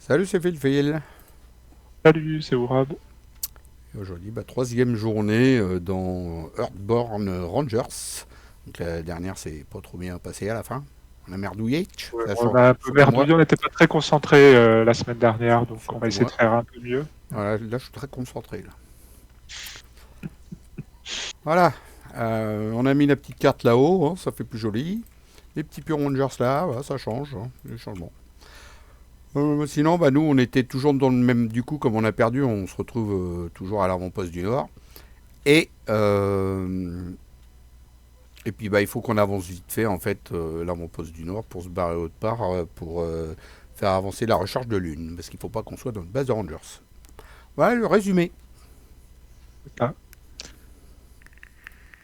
Salut, c'est Phil. Salut, c'est Ourab. Et aujourd'hui, troisième journée dans Earthborn Rangers. Donc la dernière, c'est pas trop bien passé à la fin. On a merdouillé, Ouais, on a un peu surtout moi. merdouillé, on n'était pas très concentré la semaine dernière, donc on va Surtout essayer de moi. faire un peu mieux. Voilà, là, je suis très concentré. Là. Voilà, on a mis la petite carte là-haut, hein, ça fait plus joli. Les petits pions Rangers là, voilà, ça change, hein, les changements. Sinon, nous, on était toujours dans le même. Du coup, comme on a perdu, on se retrouve toujours à l'avant-poste du Nord. Et Et puis il faut qu'on avance vite fait en fait l'avant-poste du Nord pour se barrer autre part pour faire avancer la recherche de Lune parce qu'il ne faut pas qu'on soit dans une base de Rangers. Voilà le résumé. C'est ça.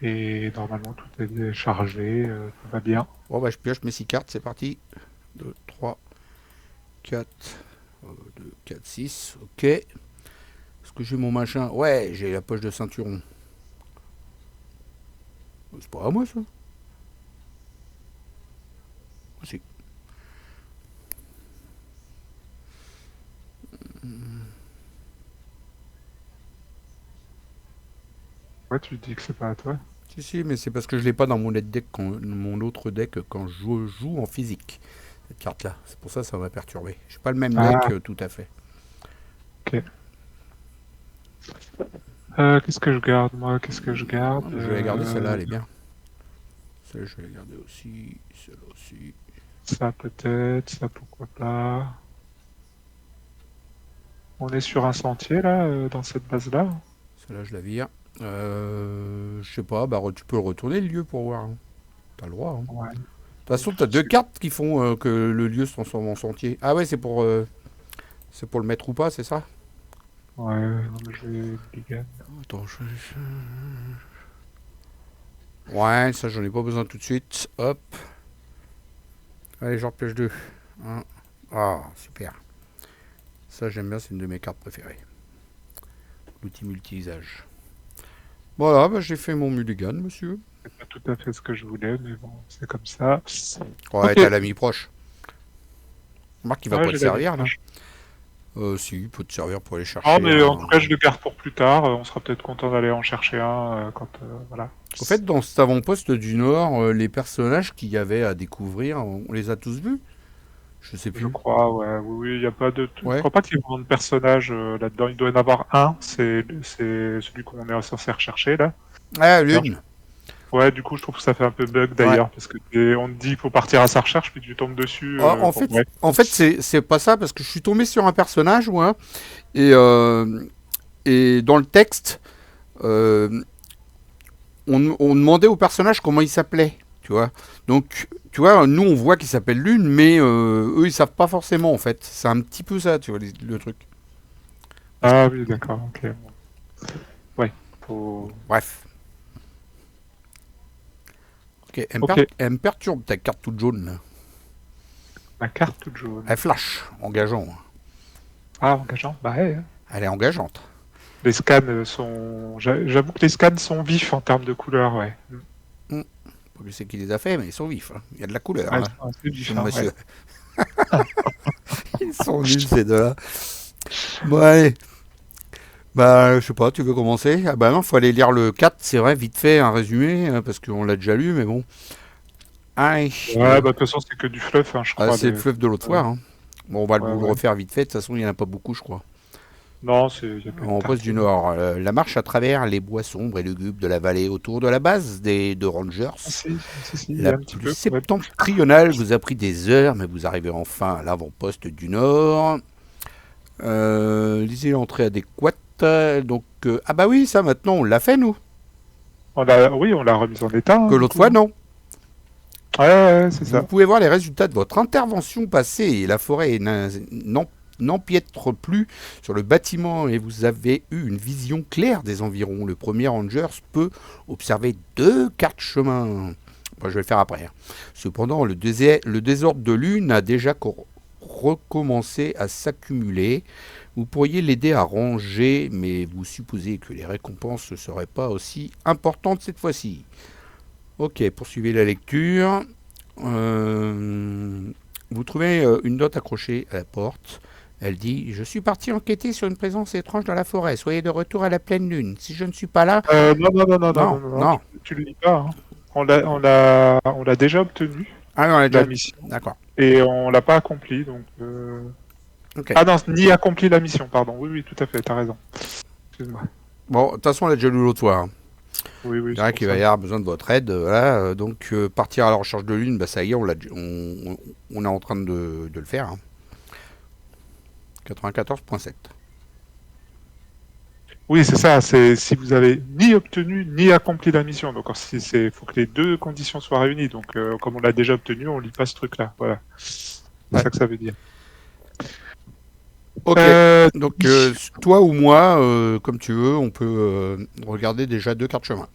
Et normalement, tout est chargé, tout va bien. Bon je pioche mes 6 cartes, c'est parti. 2, 3, 4, 2, 4, 6, ok. Est-ce que j'ai mon machin? Ouais, j'ai la poche de ceinturon. C'est pas à moi ça. Ah, si. Ouais, tu dis que c'est pas à toi. Si, mais c'est parce que je l'ai pas dans mon autre deck quand je joue en physique. Cette carte là. C'est pour ça que ça m'a perturbé. J'ai pas le même deck Ah, tout à fait. ok. Qu'est-ce que je garde, moi? Qu'est-ce que je garde? Je vais la garder, celle-là, elle est bien. Celle-là, je vais la garder aussi. Celle-là aussi. Ça peut-être, ça pourquoi pas. On est sur un sentier, là, dans cette base-là. Celle-là, je la vire. Je sais pas, tu peux retourner le lieu pour voir. Hein. T'as le droit. Hein. Ouais. De toute façon, t'as deux cartes qui font que le lieu se transforme en sentier. Ah ouais, c'est pour le mettre ou pas, c'est ça? Ouais, non, mais je vais Ligan. Attends, ouais, ça, j'en ai pas besoin tout de suite. Hop. Allez, j'en pioche deux. Un. Ah, super. Ça, j'aime bien, c'est une de mes cartes préférées. L'outil multi-usage. Voilà, j'ai fait mon mulligan, monsieur. C'est pas tout à fait ce que je voulais, mais bon, c'est comme ça. Ouais, Ok. t'as l'ami proche. Remarque qu'il va Ouais, pas te j'ai la servir, là. message. Si, il peut te servir pour aller Non, chercher mais en un. tout cas, je le garde pour plus tard. On sera peut-être content d'aller en chercher un quand voilà. Au fait, dans cet avant-poste du Nord, les personnages qu'il y avait à découvrir, on les a tous vus? Je sais Je plus. crois, ouais, oui, oui, il y a pas de. Je Ouais. crois pas qu'il y ait vraiment de personnages là-dedans. Il doit y en avoir un. C'est celui qu'on est censé rechercher là. Ah, D'ailleurs, Lune. ouais, du coup, je trouve que ça fait un peu bug Ouais. d'ailleurs parce que on te dit qu'il faut partir à sa recherche, puis tu tombes dessus. Ah, Bon, bref. en fait c'est pas ça, parce que je suis tombé sur un personnage, moi, et, et dans le texte, euh, on demandait au personnage comment il s'appelait, tu vois. Donc, tu vois, nous on voit qu'il s'appelle Lune, mais eux ils savent pas forcément en fait. C'est un petit peu ça, tu vois, le truc. Parce que, Ah oui, d'accord. Ok. Bon. Ouais. Faut... bref. Ok, Ok. elle me perturbe ta carte toute jaune là. Ma carte toute jaune. Elle flash, engageant. Ah, engageant. Bah ouais, hein. Elle est engageante. Les scans sont. J'avoue que les scans sont vifs en termes de couleur, ouais. Hmm. Je sais qui les a fait, mais ils sont vifs. Hein. Il y a de la couleur Ouais, ils là, sont assez chez vifs, le hein, ouais. monsieur. Ils sont nuls ces deux-là. Bon, allez. Je sais pas, tu veux commencer? Ah bah non, faut aller lire le 4, c'est vrai, vite fait, un résumé, parce qu'on l'a déjà lu, mais bon. Allez, Ouais, bah de toute façon, c'est que du fluff, hein, je ah, crois. c'est le fleuve de l'autre Ouais, fois. Hein. Bon, on va ouais, vous le ouais. refaire vite fait, de toute façon, il n'y en a pas beaucoup, je crois. Non, il n'y a pas une En poste du tartine. Nord, la marche à travers les bois sombres et lugubres de la vallée autour de la base de Ah, Rangers. si, il y La a un petit plus peu. Ouais. septentrionale vous a pris des heures, mais vous arrivez enfin à l'avant-poste du Nord. Lisez l'entrée adéquate. Donc, ah bah oui, ça maintenant, on l'a fait, nous. Oui, on l'a remise en état, hein, Que du l'autre coup. fois, non. Ouais, ouais, c'est Vous ça. pouvez voir les résultats de votre intervention passée et la forêt n'empiètre plus sur le bâtiment et vous avez eu une vision claire des environs. Le premier Rangers peut observer deux cartes chemin. Moi, je vais le faire après. Hein. Cependant, le désordre de Lune a déjà recommencé à s'accumuler. Vous pourriez l'aider à ranger, mais vous supposez que les récompenses ne seraient pas aussi importantes cette fois-ci. Ok, poursuivez la lecture. Euh, vous trouvez une note accrochée à la porte. Elle dit: Je suis parti enquêter sur une présence étrange dans la forêt. Soyez de retour à la pleine lune. Si je ne suis pas là. Non, non, non, non, non, Non, non, non, non, non. tu le lis pas, hein. On l'a déjà obtenu, Ah non, elle a la déjà. mission, D'accord. et on l'a pas accompli, donc... Ok. Ah non, ni accompli la mission, pardon. Oui, oui, tout à fait, t'as raison. Excuse-moi. Bon, de toute façon, on l'a déjà lu l'autre fois, hein. Oui, oui, Je c'est dirais pour qu'il va ça. y avoir besoin de votre aide. Voilà. Donc, partir à la recherche de lune, bah, ça y est, on est en train de le faire, hein. 94.7. Oui, c'est ça, c'est si vous avez ni obtenu ni accompli la mission. Donc, faut que les deux conditions soient réunies. Donc, comme on l'a déjà obtenu, on lit pas ce truc-là. Voilà. C'est Ouais. ça que ça veut dire. Ok. Donc, Oui. toi ou moi, comme tu veux, on peut regarder déjà 2 cartes chemin.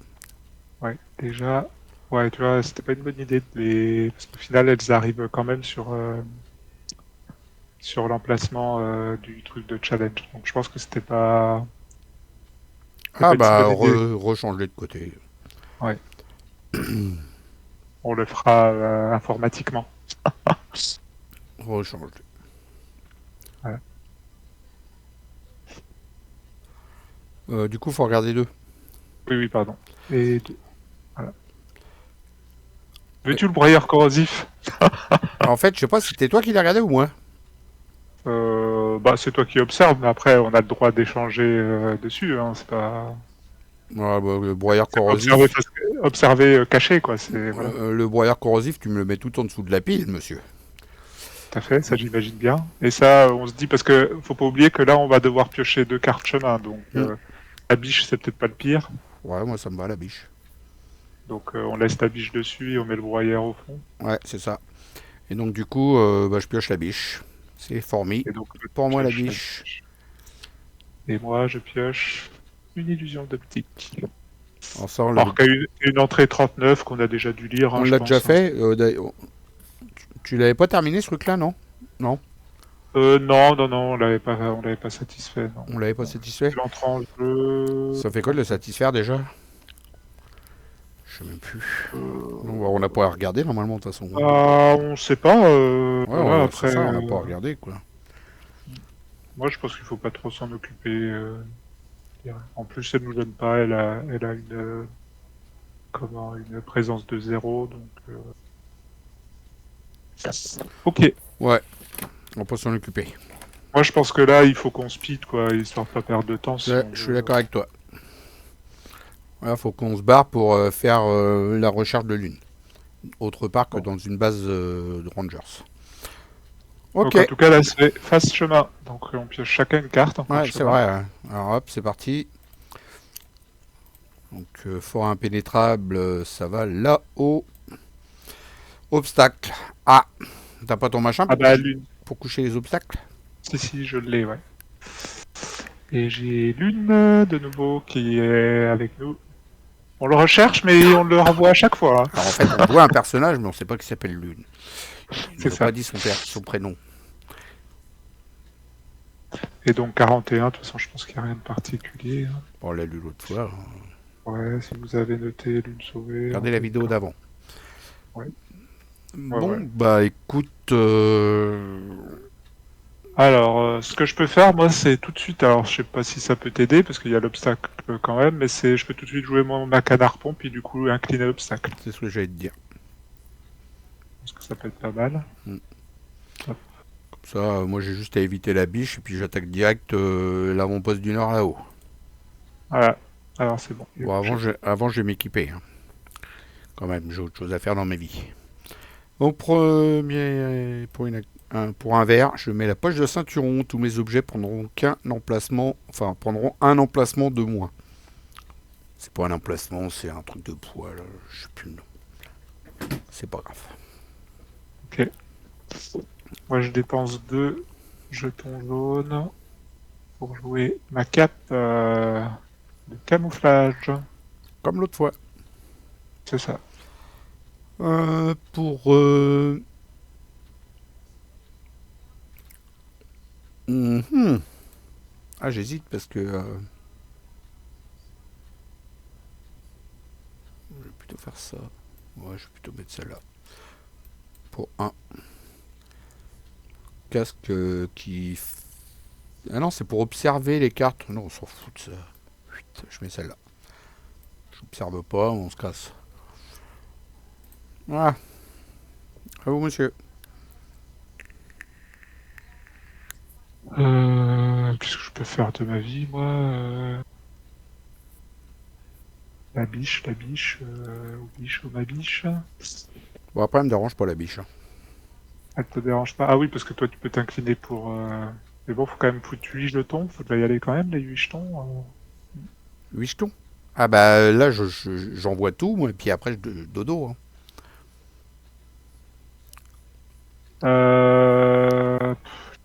Ouais, déjà, ouais, tu vois, c'était pas une bonne idée parce qu'au final, elles arrivent quand même sur l'emplacement du truc de challenge. Donc, je pense que c'était Ah pas une si bah, bonne idée. rechange-les de côté. Ouais, on le fera informatiquement. Rechange-les. Voilà. Du coup, faut regarder 2. Oui, oui, pardon. Et voilà. Ouais. Veux-tu le broyeur corrosif? En fait, je sais pas si c'était toi qui l'as regardé ou moi. Bah, c'est toi qui observes, mais après, on a le droit d'échanger dessus. Hein, Ouais, bah, le broyeur c'est pas observer, corrosif. observer caché, quoi. C'est voilà. Le broyeur corrosif, tu me le mets tout en dessous de la pile, monsieur. Tout à fait, ça j'imagine bien. Et ça, on se dit parce que faut pas oublier que là, on va devoir piocher 2 cartes chemin. Donc Hmm. la biche, c'est peut-être pas le pire. Ouais, moi ça me va la biche. Donc on laisse la biche dessus et on met le broyeur au fond. Ouais, c'est ça. Et donc du coup, bah, je pioche la biche. C'est formé. Et donc je Pour moi la pioche la biche. biche. Et moi, je pioche une illusion d'optique. Alors ça, Alors qu'il y a une entrée 39 qu'on a déjà dû lire, on hein, je l'a déjà pense. Hein. fait. Tu l'avais pas terminé ce truc-là, non? Non, Non, non, non, on l'avait pas satisfait. Non. on l'avait pas Non. satisfait. L'entrée en jeu. Ça fait quoi de le satisfaire déjà? Je sais même plus. Euh, On n'a pas à regarder normalement de toute façon. on sait pas. Ouais, Voilà, c'est après. ça, on n'a pas à regarder quoi. Moi, je pense qu'il faut pas trop s'en occuper. Je dirais. En plus, elle nous donne pas. Elle a une présence de 0. Donc, ok. Ouais, on va pas s'en occuper. Moi, je pense que là, il faut qu'on speed, quoi, histoire de pas perdre de temps si Ouais, on je suis veut. d'accord avec toi. Voilà, faut qu'on se barre pour faire la recherche de lune. Autre part que Bon. dans une base de Rangers. Donc, en Ok, tout cas, là, c'est face chemin. Donc, on pioche chacun une carte en face ouais, c'est chemin. vrai, hein. Alors hop, c'est parti. Donc, fort impénétrable, ça va là-haut. Obstacle. Ah, t'as pas ton machin Ah bah, lune. pour coucher les obstacles? Si, si, je l'ai, ouais. Et j'ai Lune, de nouveau, qui est avec nous. On le recherche, mais on le revoit à chaque fois. Hein. Alors en fait, on voit un personnage, mais on sait pas qu'il s'appelle Lune. Il C'est nous a pas ça. dit son prénom. Et donc 41, de toute façon, je pense qu'il n'y a rien de particulier. Hein. Bon, on l'a lu l'autre fois. Ouais, si vous avez noté Lune sauvée. Regardez la vidéo d'avant. Ouais, ouais, Bon, ouais. bah écoute, Alors, ce que je peux faire, moi, c'est tout de suite. Alors, je sais pas si ça peut t'aider, parce qu'il y a l'obstacle quand même, mais je peux tout de suite jouer ma canne harpon, puis du coup, incliner l'obstacle. c'est ce que j'allais te dire. Parce que ça peut être pas mal. Mm. Hop. Comme ça, moi j'ai juste à éviter la biche et puis j'attaque direct l'avant-poste du nord là-haut. Voilà. Alors, c'est bon. Bon, avant je vais m'équiper, hein. Quand même, j'ai autre chose à faire dans ma vie. Au premier, pour un verre, je mets la poche de ceinturon. Tous mes objets prendront prendront un emplacement de moins. C'est pas un emplacement, c'est un truc de poids, là. Je sais plus le nom. C'est pas grave. Ok. Moi, je dépense 2 jetons jaunes pour jouer ma cape de camouflage. Comme l'autre fois. C'est ça. Pour mhm. Ah, j'hésite parce que je vais plutôt faire ça. Ouais, je vais plutôt mettre celle-là. Pour un casque qui Ah non, c'est pour observer les cartes. Non, on s'en fout de ça. Chut, je mets celle-là. J'observe pas, on se casse. Voilà. À vous, monsieur. Qu'est-ce que je peux faire de ma vie, moi la biche, ou biche, ou ma biche. Bon, après, elle me dérange pas la biche. Elle te dérange pas? Ah oui, parce que toi, tu peux t'incliner pour... Mais bon, faut quand même foutre 8 jetons. Faut y aller quand même, les 8 jetons. 8 jetons. Ah bah là, j'envoie tout, moi, et puis après, dodo. Hein. J'ai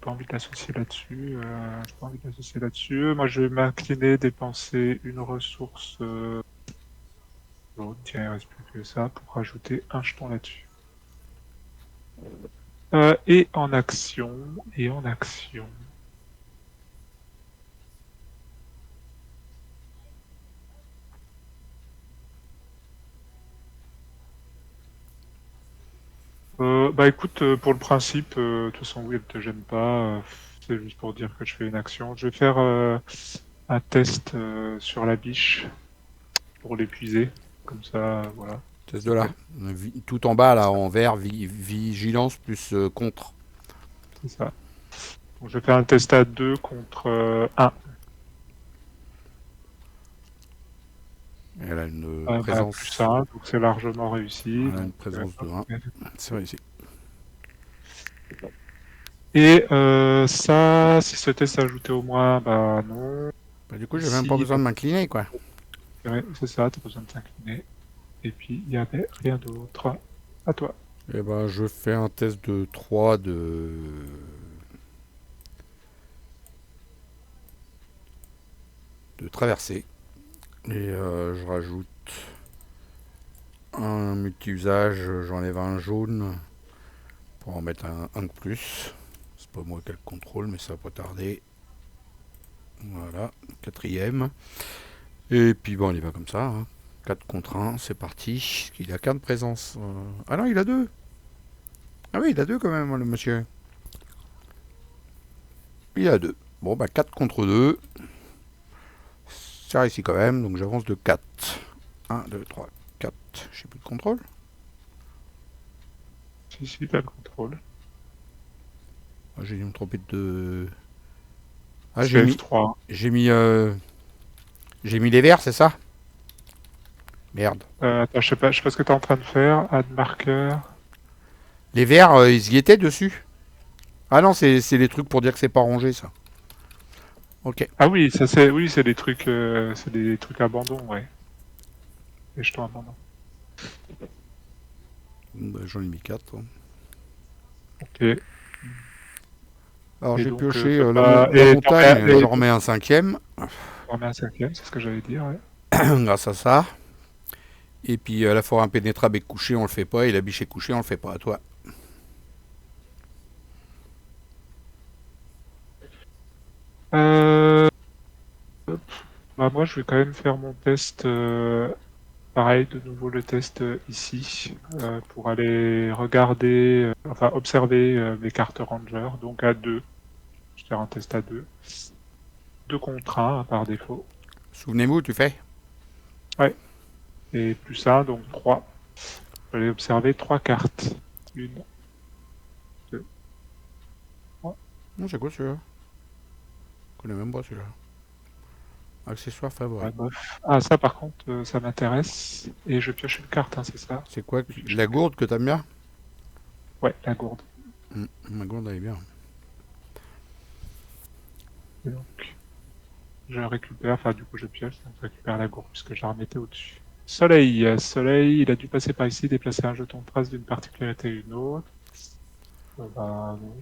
pas envie de l'associer là-dessus. J'ai pas envie de l'associer là-dessus. Moi, je vais m'incliner, dépenser une ressource... Bon, tiens, il reste plus que ça pour rajouter un jeton là-dessus. Et en action, bah écoute, pour le principe, de toute façon, oui, elle te gêne pas. C'est juste pour dire que je fais une action. Je vais faire un test sur la biche pour l'épuiser. Comme ça, voilà. Test de là. Tout en bas, là, en vert, vigilance plus contre. C'est ça. Donc, je vais faire un test à 2 contre 1. Elle a une Bah, présence. plus 1, donc c'est largement réussi. Elle a une Donc, présence de 1. C'est réussi. Et ça, si ce test s'ajoutait au moins, bah non. Bah, du coup, j'ai même pas besoin de m'incliner, quoi. Ouais, c'est ça, t'as besoin de t'incliner. Et puis, il n'y avait rien d'autre. À toi. Et ben, je fais un test de 3 de traversée. Et je rajoute un multi-usage, j'enlève un jaune pour en mettre un de plus. C'est pas moi qui ai le contrôle, mais ça va pas tarder. Voilà, quatrième. Et puis bon, on y va comme ça. Hein. 4 contre 1, c'est parti. Il a qu'un de présence. Ah non, il a 2. Ah oui, il a 2 quand même, le monsieur. Il a 2. Bon, bah 4 contre 2. C'est réussi quand même, donc j'avance de 4. 1, 2, 3, 4. J'ai plus de contrôle. Si, t'as le contrôle. Ah, j'ai dû me tromper de... Ah, C'est F3. J'ai mis les verts, c'est ça? Merde. Attends, je sais pas ce que t'es en train de faire. Add marker. Les verts, ils y étaient dessus? Ah non, c'est les trucs pour dire que c'est pas rangé, ça. Ok. Ah oui, c'est des trucs, abandon, ouais. Les jetons abandon. Bah, j'en ai mis 4. Hein. Ok. Alors Et j'ai donc, pioché t'as la, pas- la et montagne, et j'en remets un 5e. on remet un 5e, c'est ce que j'allais dire, ouais. Grâce à ça. Et puis la forêt impénétrable est couchée, on le fait pas. Et la biche est couchée, on le fait pas. À toi. Euh, Bah moi, je vais quand même faire mon test. Pareil, de nouveau le test ici, pour aller regarder, enfin observer mes cartes Ranger, donc à 2. Je vais faire un test à 2. 2 contre 1 par défaut. Souvenez-vous, tu fais. Ouais. Et plus 1, donc 3. Je vais aller observer 3 cartes. 1, 2, 3. Non, c'est quoi celui-là? Je connais même pas celui-là. Accessoire favori. Ouais, bof. Ah, ça par contre, ça m'intéresse. Et je pioche une carte, hein, c'est ça? C'est quoi? La gourde que t'aimes bien? Ouais, la gourde. Ma gourde elle est bien. Et donc, je récupère, enfin du coup je pioche, donc je récupère la gourde puisque je la remettais au-dessus. Soleil, Soleil, il a dû passer par ici, déplacer un jeton de trace d'une particularité à une autre. Bah, non.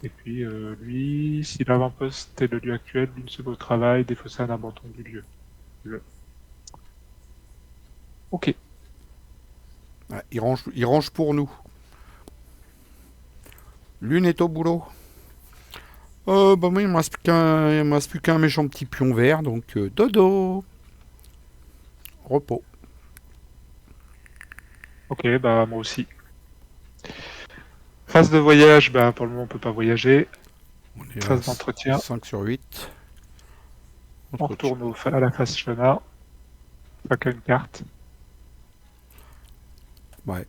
Et puis lui, si l'avant-poste est le lieu actuel, lui ne se va au travail, défausser un abandon du lieu. Ok. Ouais, il range pour nous. L'une est au boulot. Bah moi il me reste plus qu'un méchant petit pion vert, donc dodo. Repos. Ok, bah moi aussi. Phase de voyage, bah pour le moment on peut pas voyager. On est 13 à d'entretien. 5 sur 8. On retourne à la phase chemin. Pas qu'une carte. Ouais.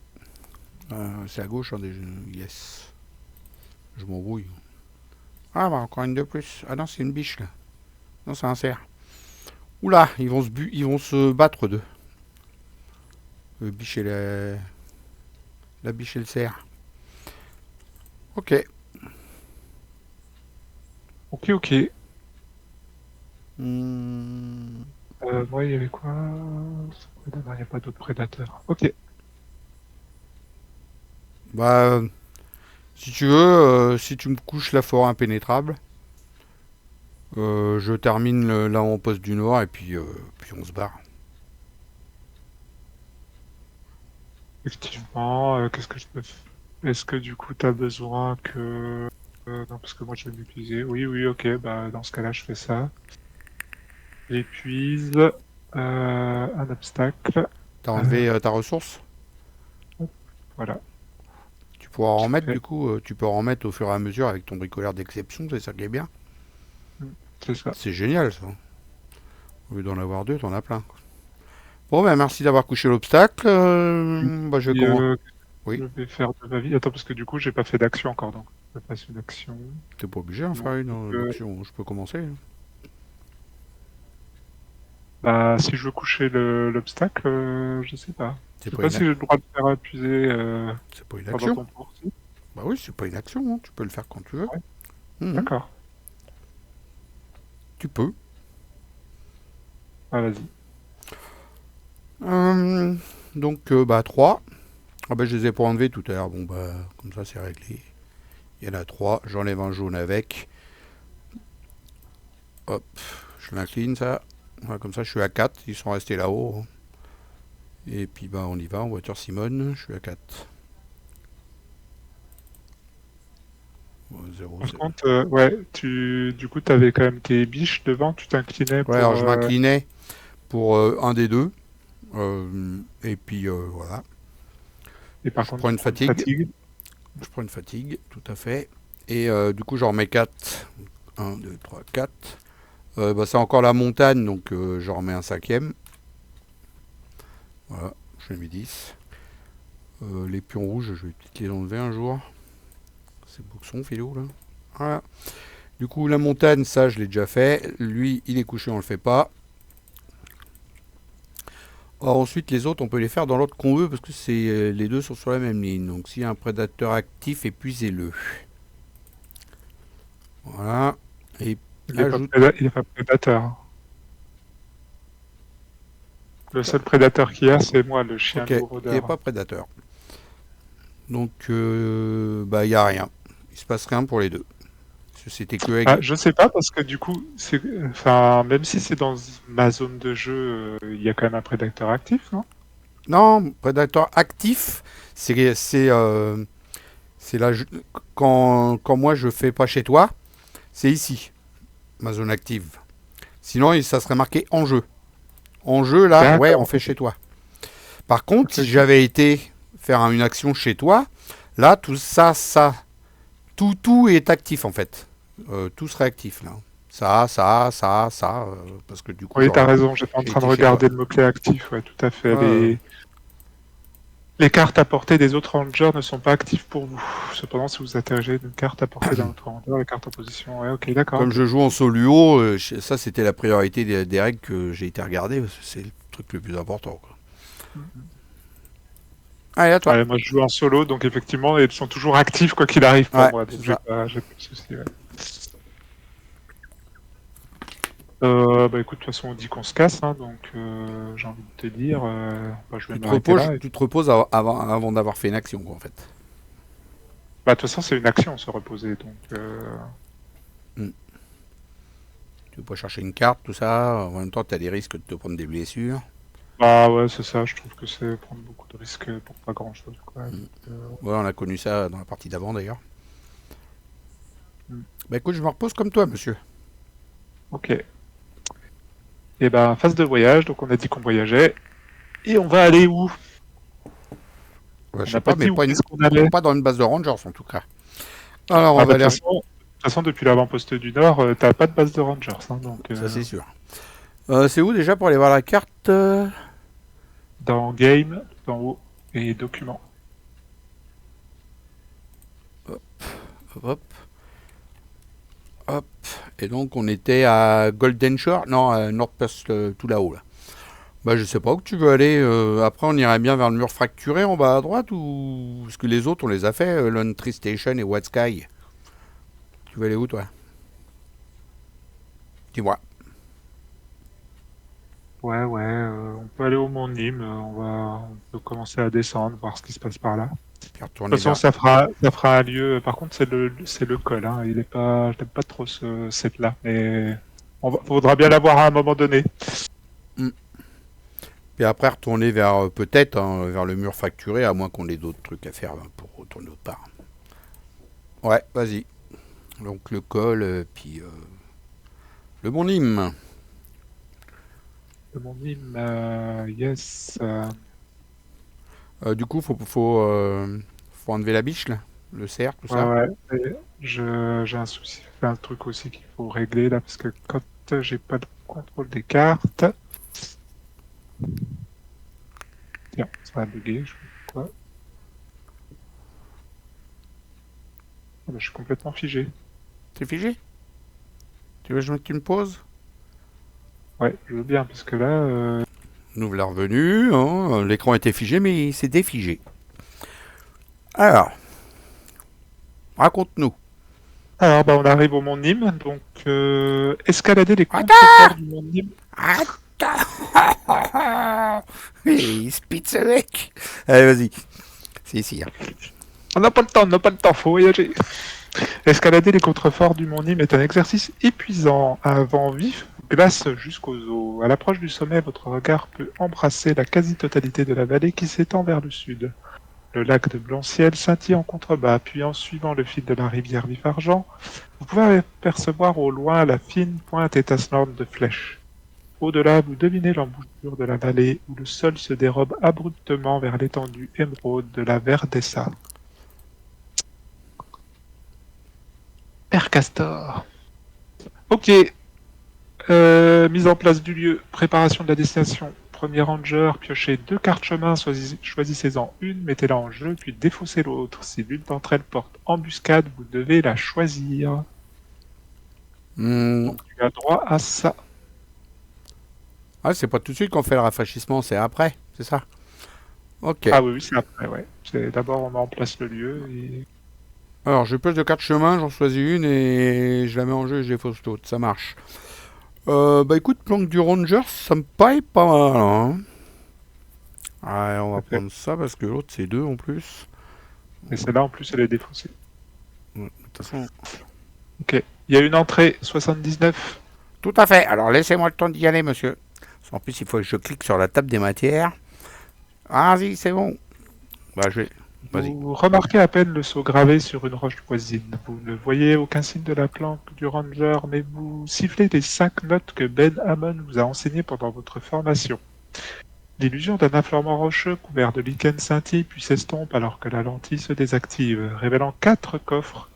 C'est à gauche, hein, déjà. Yes. Je m'embrouille. Ah, bah, encore une de plus. Ah non, c'est une biche, là. Non, c'est un cerf. Oula, ils vont se battre, deux. Le biche et la biche et le cerf. Ok. Ok. Hmm. Moi, il y avait quoi? Il n'y a pas d'autres prédateurs. Ok. Bah, si tu veux, si tu me couches la forêt impénétrable, je termine l'avant-poste du Nord et puis on se barre. Effectivement, qu'est-ce que je peux faire? Est-ce que du coup, tu as besoin que... non, parce que moi, je vais m'épuiser. Oui, ok. Bah, dans ce cas-là, je fais ça. J'épuise. Un obstacle. T'as Euh, enlevé ta ressource? voilà. Tu pourras en remettre Fait. du coup, tu peux en remettre au fur et à mesure avec ton bricoleur d'exception, c'est ça qui est bien. C'est ça. C'est génial ça. Au lieu d'en avoir deux, t'en as plein. Bon ben merci d'avoir couché l'obstacle. Bah je vais Et, comment? Oui, je vais faire de ma vie. Attends, parce que du coup, j'ai pas fait d'action encore, donc je passe une action. t'es pas obligé d'en faire Donc, une l'action, je peux commencer, hein. bah, si je veux coucher l'obstacle, je sais pas. Je C'est sais pas pas une, si j'ai le droit de faire épuiser c'est pas une pendant action. ton tour. Si. Bah oui, c'est pas une action, hein. Tu peux le faire quand tu veux. Ouais, Mhm. d'accord. Tu peux. Ah, vas-y. Euh, donc bah 3. Ah bah je les ai pas enlevés tout à l'heure. Bon bah comme ça c'est réglé. Il y en a 3. J'enlève un jaune avec. Hop, je l'incline ça. Voilà, comme ça je suis à 4. Ils sont restés là-haut, hein. Et puis bah on y va en voiture Simone. Je suis à 4. 0, Par 0. contre, ouais, du coup, t'avais quand même tes biches devant, tu t'inclinais Ouais, alors pour. je m'inclinais pour un des deux. Et puis voilà. Et par Je contre, prends tu une prends une fatigue. fatigue. Je prends une fatigue, tout à fait. Et du coup, j'en remets 4. 1, 2, 3, 4. Bah, c'est encore la montagne, donc j'en remets un cinquième. Voilà, je mis 10. Les pions rouges, je vais peut-être les enlever un jour. C'est boxon, Philo, là. Voilà. Du coup, la montagne, ça, je l'ai déjà fait. Lui, il est couché, on le fait pas. Or, ensuite, les autres, on peut les faire dans l'ordre qu'on veut, parce que les deux sont sur la même ligne. Donc, s'il y a un prédateur actif, épuisez-le. Voilà. Et ajoute. Il est pas prédateur. Le seul prédateur qu'il y a, c'est moi, le chien Ok, loup il n'est rôdeur. pas prédateur. Donc, bah, il n'y a rien. Il se passe rien pour les deux. C'était que Ah, avec. je sais pas parce que du coup, enfin, même si c'est dans ma zone de jeu, il y a quand même un prédateur actif, non? Non, prédateur actif, c'est là. Quand moi je fais pas chez toi, c'est ici, ma zone active. Sinon, ça serait marqué en jeu. En jeu, là, ouais, on D'accord. fait chez toi. Par contre, si Ok. j'avais été faire une action chez toi, là, tout ça, tout est actif en fait. Tout serait actif là. Ça, parce que du coup, Oui, t'as genre, raison. J'étais en j'ai train de été chez toi. regarder le mot-clé actif. Ouais, tout à fait. Ouais, Les cartes à portée des autres rangers ne sont pas actives pour vous. Cependant, si vous interrogez une carte à portée d'un autre ranger, les cartes en position. Ouais, ok, d'accord. comme je joue en soluo, ça c'était la priorité des règles que j'ai été regarder, parce que c'est le truc le plus important, quoi. Allez, à toi. Ouais, moi, je joue en solo, donc effectivement, elles sont toujours actives quoi qu'il arrive pour Ouais, moi. c'est Donc, ça. j'ai pas de souci. Ouais. Bah écoute, de toute façon, on dit qu'on se casse, hein, donc j'ai envie de te dire, bah, je vais m'arrêter là. Tu te reposes avant d'avoir fait une action, quoi, en fait. Bah, de toute façon, c'est une action, se reposer, donc... Hmm. Tu peux pas chercher une carte, tout ça. En même temps, tu as des risques de te prendre des blessures. Bah ouais, c'est ça, je trouve que c'est prendre beaucoup de risques pour pas grand-chose, quoi. Hmm. Donc, Ouais, on a connu ça dans la partie d'avant, d'ailleurs. hmm. Bah écoute, je me repose comme toi, monsieur. Ok. Et ben, phase de voyage, donc on a dit qu'on voyageait. Et on va aller où? Ouais, On je n'a sais pas pas, mais dit où pas, est-ce qu'on allait. pas dans une base de Rangers, en tout cas. Alors, Ah on bah va de toute aller. façon, toute façon, depuis l'avant-poste du Nord, t'as pas de base de Rangers. Hein, donc, Ça, c'est sûr. C'est où déjà pour aller voir la carte dans Game, tout en haut, et Documents. Hop. Hop. Et donc, on était à Golden Shore. Non, à Nordpost, tout là-haut, là. Bah, je sais pas où tu veux aller. Après, on irait bien vers le mur fracturé en bas à droite ou. Parce que les autres, on les a fait, Lone Tree Station et White Sky. Tu veux aller où, toi? Dis-moi. Ouais, on peut aller au Mont Nîmes, on peut commencer à descendre, voir ce qui se passe par là. Puis De retourner toute façon, vers. ça fera un lieu. Par contre, c'est le col. Hein. Il est pas, je n'aime pas trop cette là, mais faudra bien l'avoir à un moment donné. Hmm. Puis après, retourner vers, peut-être, hein, vers le mur fracturé, à moins qu'on ait d'autres trucs à faire pour retourner autre part. Ouais, vas-y. Donc le col, puis le Mont Nîmes. Le Mont Nîmes, yes. Du coup, faut enlever la biche, là. Le cerf, tout Ouais, ça. ouais. Et j'ai un souci, un truc aussi qu'il faut régler là, parce que quand j'ai pas de contrôle des cartes, tiens, ça va bugger, je sais pas pourquoi. Ah bah, je suis complètement figé. T'es figé? Tu veux que je mette une pause? Ouais, je veux bien, parce que là, Nous voilà revenus. Hein. L'écran était figé, mais il s'est défigé. Alors, raconte-nous. alors bah, on arrive au Mont Nîmes, donc escalader les Attends! contreforts du Mont Nîmes. Attends! Il spitz avec. Allez, vas-y. C'est ici. Hein. On n'a pas le temps, faut voyager. Escalader les contreforts du Mont Nîmes est un exercice épuisant. Un vent vif glace jusqu'aux os. À l'approche du sommet, votre regard peut embrasser la quasi-totalité de la vallée qui s'étend vers le sud. Le lac de Blanciel scintille en contrebas, puis en suivant le fil de la rivière Vif-Argent, vous pouvez apercevoir au loin la fine pointe étincelante de flèches. Au-delà, vous devinez l'embouchure de la vallée où le sol se dérobe abruptement vers l'étendue émeraude de la Verdessa. Père Castor. Ok, mise en place du lieu, préparation de la destination. Premier ranger, piochez 2 cartes chemin, choisissez-en une, mettez-la en jeu, puis défaussez l'autre. Si l'une d'entre elles porte embuscade, vous devez la choisir. Donc tu as droit à ça. Ah, c'est pas tout de suite qu'on fait le rafraîchissement, c'est après, c'est ça? Ok. Ah oui, c'est après, ouais. C'est d'abord on met en place le lieu et... Alors, je pose de cartes chemin, j'en choisis une et je la mets en jeu et je défausse l'autre. Ça marche. Bah écoute, planque du Ranger, ça me paraît pas mal. Hein. Ouais, on va prendre ça parce que l'autre c'est 2 en plus. Et celle-là en plus elle est défaussée. Ouais, de toute façon. Ok. Il y a une entrée 79. Tout à fait. Alors laissez-moi le temps d'y aller, monsieur. En plus, il faut que je clique sur la table des matières. Ah, si, c'est bon. Bah, je vais. Vas-y. Vous remarquez à peine le sceau gravé sur une roche voisine. Vous ne voyez aucun signe de la planque du ranger, mais vous sifflez les 5 notes que Ben Hammond vous a enseignées pendant votre formation. L'illusion d'un affleurement rocheux couvert de lichen scintille puis s'estompe alors que la lentille se désactive, révélant 4 coffres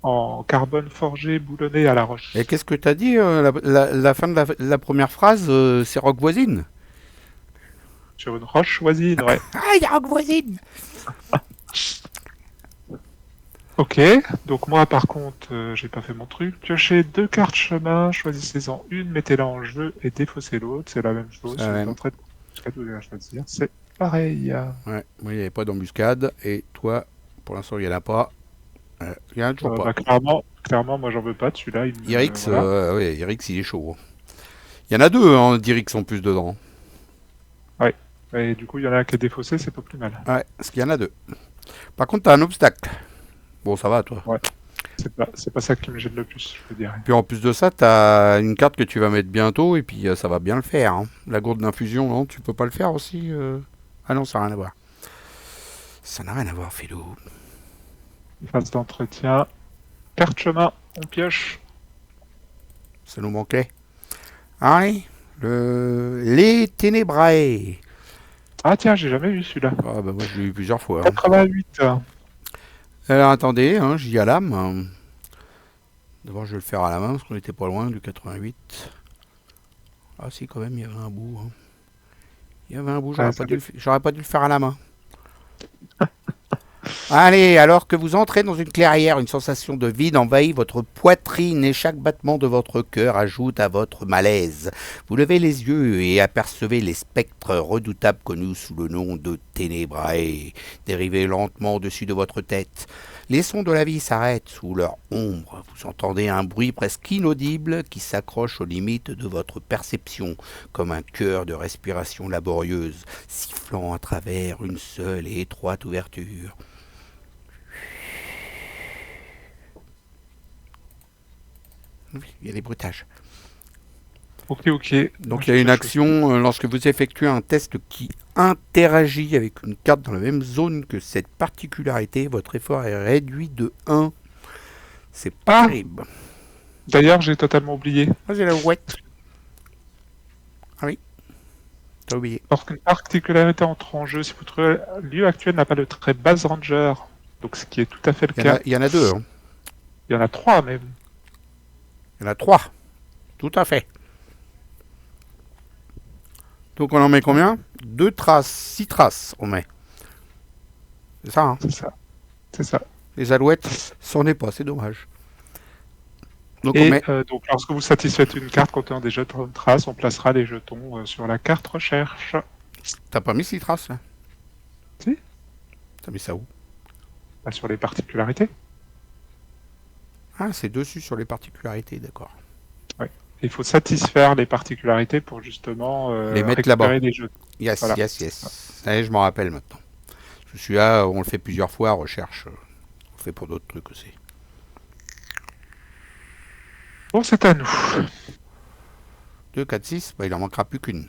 en carbone forgé boulonné à la roche. Et qu'est-ce que t'as dit la fin de la première phrase, c'est rock voisine. Sur une roche voisine, ouais. Ah, il y a rock voisine. Ok, donc moi par contre, j'ai pas fait mon truc. Piochez 2 cartes chemin, choisissez-en une, mettez-la en jeu et défaussez l'autre. C'est la même chose. C'est la même. L'entrée de embuscade, vous devez la choisir. C'est pareil. Ouais, moi il n'y avait pas d'embuscade et toi, pour l'instant il n'y en a pas. Il n'y en a toujours pas. Bah, clairement, moi j'en veux pas de celui-là. Irix, Voilà. ouais, Irix il est chaud. Il y en a 2 hein, d'Irix en plus dedans. Ouais. Et du coup, il y en a un qui est défaussé, c'est pas plus mal. Ouais, parce qu'il y en a 2. Par contre, t'as un obstacle. Bon, ça va toi. Ouais. C'est pas ça qui me gêne le plus, je veux dire. Puis en plus de ça, t'as une carte que tu vas mettre bientôt et puis ça va bien le faire. Hein. La gourde d'infusion, non, tu peux pas le faire aussi Ah non, ça n'a rien à voir. Ça n'a rien à voir, Philo. Phase d'entretien. Carte chemin, on pioche. Ça nous manquait. Allez, les Ténébrae. Ah tiens, j'ai jamais vu celui-là. Ah bah moi je l'ai eu plusieurs fois. Hein. 88. Alors attendez, hein, j'y à l'âme. D'abord, je vais le faire à la main parce qu'on était pas loin du 88. Ah si, quand même, il y avait un bout. Hein. Il y avait un bout, Ouais, j'aurais pas dû le faire à la main. Allez, alors que vous entrez dans une clairière, une sensation de vide envahit votre poitrine et chaque battement de votre cœur ajoute à votre malaise. Vous levez les yeux et apercevez les spectres redoutables connus sous le nom de Ténébrae, dérivés lentement au-dessus de votre tête. Les sons de la vie s'arrêtent sous leur ombre. Vous entendez un bruit presque inaudible qui s'accroche aux limites de votre perception, comme un chœur de respiration laborieuse, sifflant à travers une seule et étroite ouverture. Oui, il y a des bruitages. Ok, ok. Donc il y a une action lorsque vous effectuez un test qui interagit avec une carte dans la même zone que cette particularité, votre effort est réduit de 1. C'est pas terrible. D'ailleurs, j'ai totalement oublié. Ah, j'ai la ouette. Ah oui, t'as oublié. Lorsqu'une particularité entre en jeu, si votre lieu actuel n'a pas de très base ranger, donc ce qui est tout à fait le cas. Il y en a 2. Hein. Il y en a 3 même. Il y en a 3. Tout à fait. Donc on en met combien 2 traces, 6 traces on met. C'est ça, hein. C'est ça. C'est ça. Les alouettes, c'en est pas, c'est dommage. Donc, donc lorsque vous satisfaites une carte contenant des jetons de traces, on placera les jetons sur la carte recherche. T'as pas mis 6 traces là Si. T'as mis ça où Sur les particularités. Ah, c'est dessus sur les particularités, d'accord. Ouais. Il faut satisfaire les particularités pour justement les mettre là-bas. Des jetons. Yes, voilà. Yes. Allez, je m'en rappelle maintenant. Je suis là, on le fait plusieurs fois, recherche. On le fait pour d'autres trucs aussi. Bon, c'est à nous. 2, 4, 6, bah, il en manquera plus qu'une.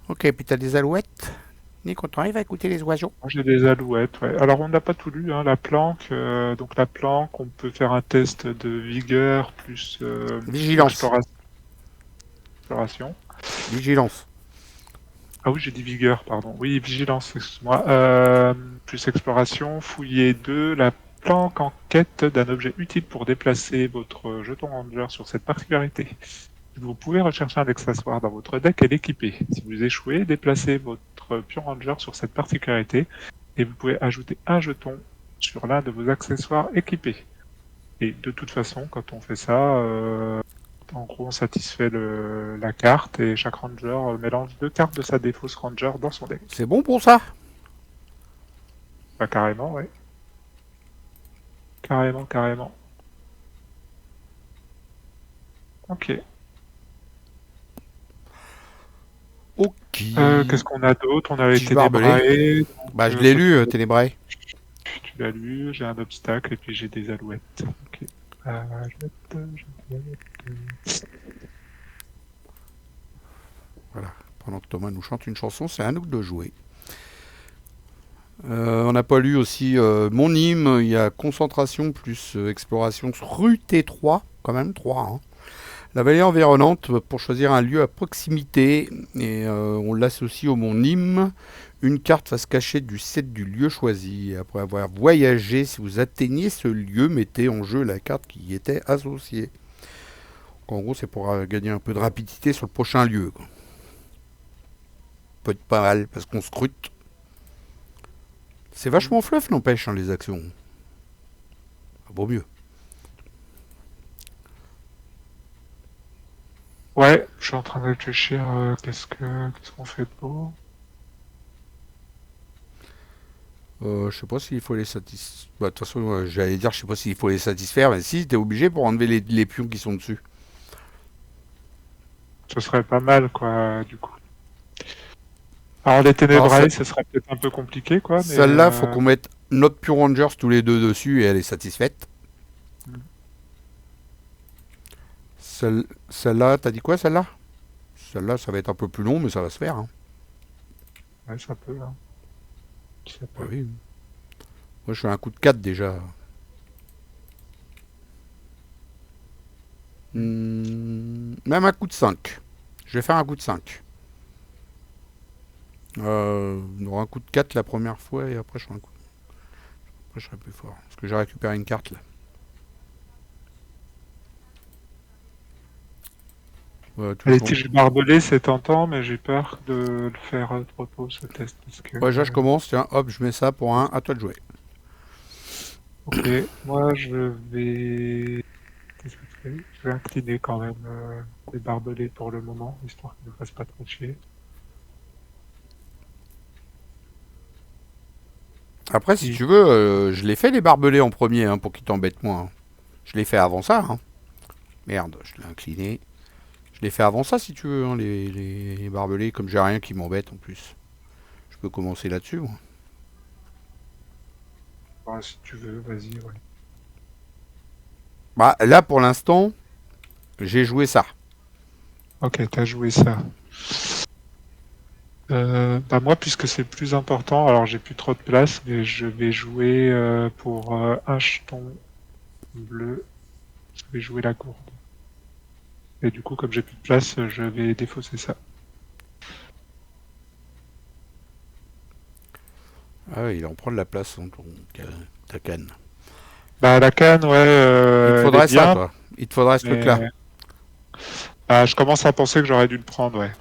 Ok, puis t'as des alouettes. Nick, on arrive à écouter les oiseaux. Moi, j'ai des alouettes, ouais. Alors, on n'a pas tout lu, hein, la planque. Donc, la planque, on peut faire un test de vigueur plus vigilance. Exploration. Vigilance. Ah oui, j'ai dit vigueur, pardon. Oui, vigilance, excuse-moi. Plus exploration, fouiller 2, la planque en quête d'un objet utile pour déplacer votre jeton ranger sur cette particularité. Vous pouvez rechercher un accessoire dans votre deck et l'équiper. Si vous échouez, déplacez votre pion ranger sur cette particularité et vous pouvez ajouter un jeton sur l'un de vos accessoires équipés. Et de toute façon, quand on fait ça, en gros, on satisfait la carte et chaque ranger mélange 2 cartes de sa défausse ranger dans son deck. C'est bon pour ça? Bah carrément, ouais. Carrément. Ok. Ok. Qu'est-ce qu'on a d'autre? On a les Ténébrae. Bah je l'ai lu, Ténébrae. Tu l'as lu, j'ai un obstacle et puis j'ai des alouettes. Ok. Voilà. Pendant que Thomas nous chante une chanson, c'est à nous de jouer. On n'a pas lu aussi mon hymne, il y a concentration plus exploration rue T3, quand même 3. Hein. La vallée environnante pour choisir un lieu à proximité et on l'associe au mont Nîmes. Une carte va se cacher du set du lieu choisi. Et après avoir voyagé, si vous atteignez ce lieu, mettez en jeu la carte qui y était associée. Donc, en gros, c'est pour gagner un peu de rapidité sur le prochain lieu. Quoi. Peut être pas mal parce qu'on scrute. C'est vachement fluff, n'empêche, hein, les actions. Vaut mieux. Ouais, je suis en train de réfléchir. Qu'est-ce qu'on fait de beau? Je sais pas s'il faut les satisfaire. Bah, de toute façon, j'allais dire, je sais pas s'il faut les satisfaire, mais si, t'es obligé pour enlever les pions qui sont dessus. Ce serait pas mal, quoi, du coup. Alors, les Ténébrae, ce serait peut-être un peu compliqué, quoi. Celle-là, faut qu'on mette notre Pure Rangers tous les deux dessus et elle est satisfaite. Celle-là, t'as dit quoi, celle-là? Celle-là, ça va être un peu plus long, mais ça va se faire. Hein. Ouais, ça peut, hein. Ça peut. Oui. Moi, je fais un coup de 4 déjà. Même un coup de 5. Je vais faire un coup de 5. On aura un coup de 4 la première fois et après je ferai un coup. Après je serai plus fort. Parce que j'ai récupéré une carte là. Les toujours. tiges barbelées, c'est tentant, mais j'ai peur de le faire trop tôt, ce test. Parce que, Ouais, déjà je commence, tiens, hop, je mets ça pour un, à toi de jouer. ok, moi je vais... Qu'est-ce que je fais? Je vais incliner quand même les barbelés pour le moment, histoire qu'ils ne me fassent pas trop chier. Après, si Et tu veux, je l'ai fait les barbelés en premier, hein, pour qu'ils t'embêtent moins, hein. Je l'ai fait avant ça, hein. Merde, je l'ai incliné. Je l'ai fait avant ça, si tu veux, hein, les barbelés, comme j'ai rien qui m'embête en plus. Je peux commencer là-dessus, moi. bah, si tu veux, vas-y, ouais. Bah, là, pour l'instant, j'ai joué ça. Ok, t'as joué ça. Bah moi, puisque c'est plus important, alors j'ai plus trop de place, mais je vais jouer pour un jeton bleu, je vais jouer la gourde. Et du coup, comme j'ai plus de place, je vais défausser ça. Ah ouais, il en prend de la place, hein, ta canne. Bah la canne, ouais, Il te elle est faudrait ça, bien, toi. Il te faudrait ce truc-là. mais bah, je commence à penser que j'aurais dû le prendre, ouais.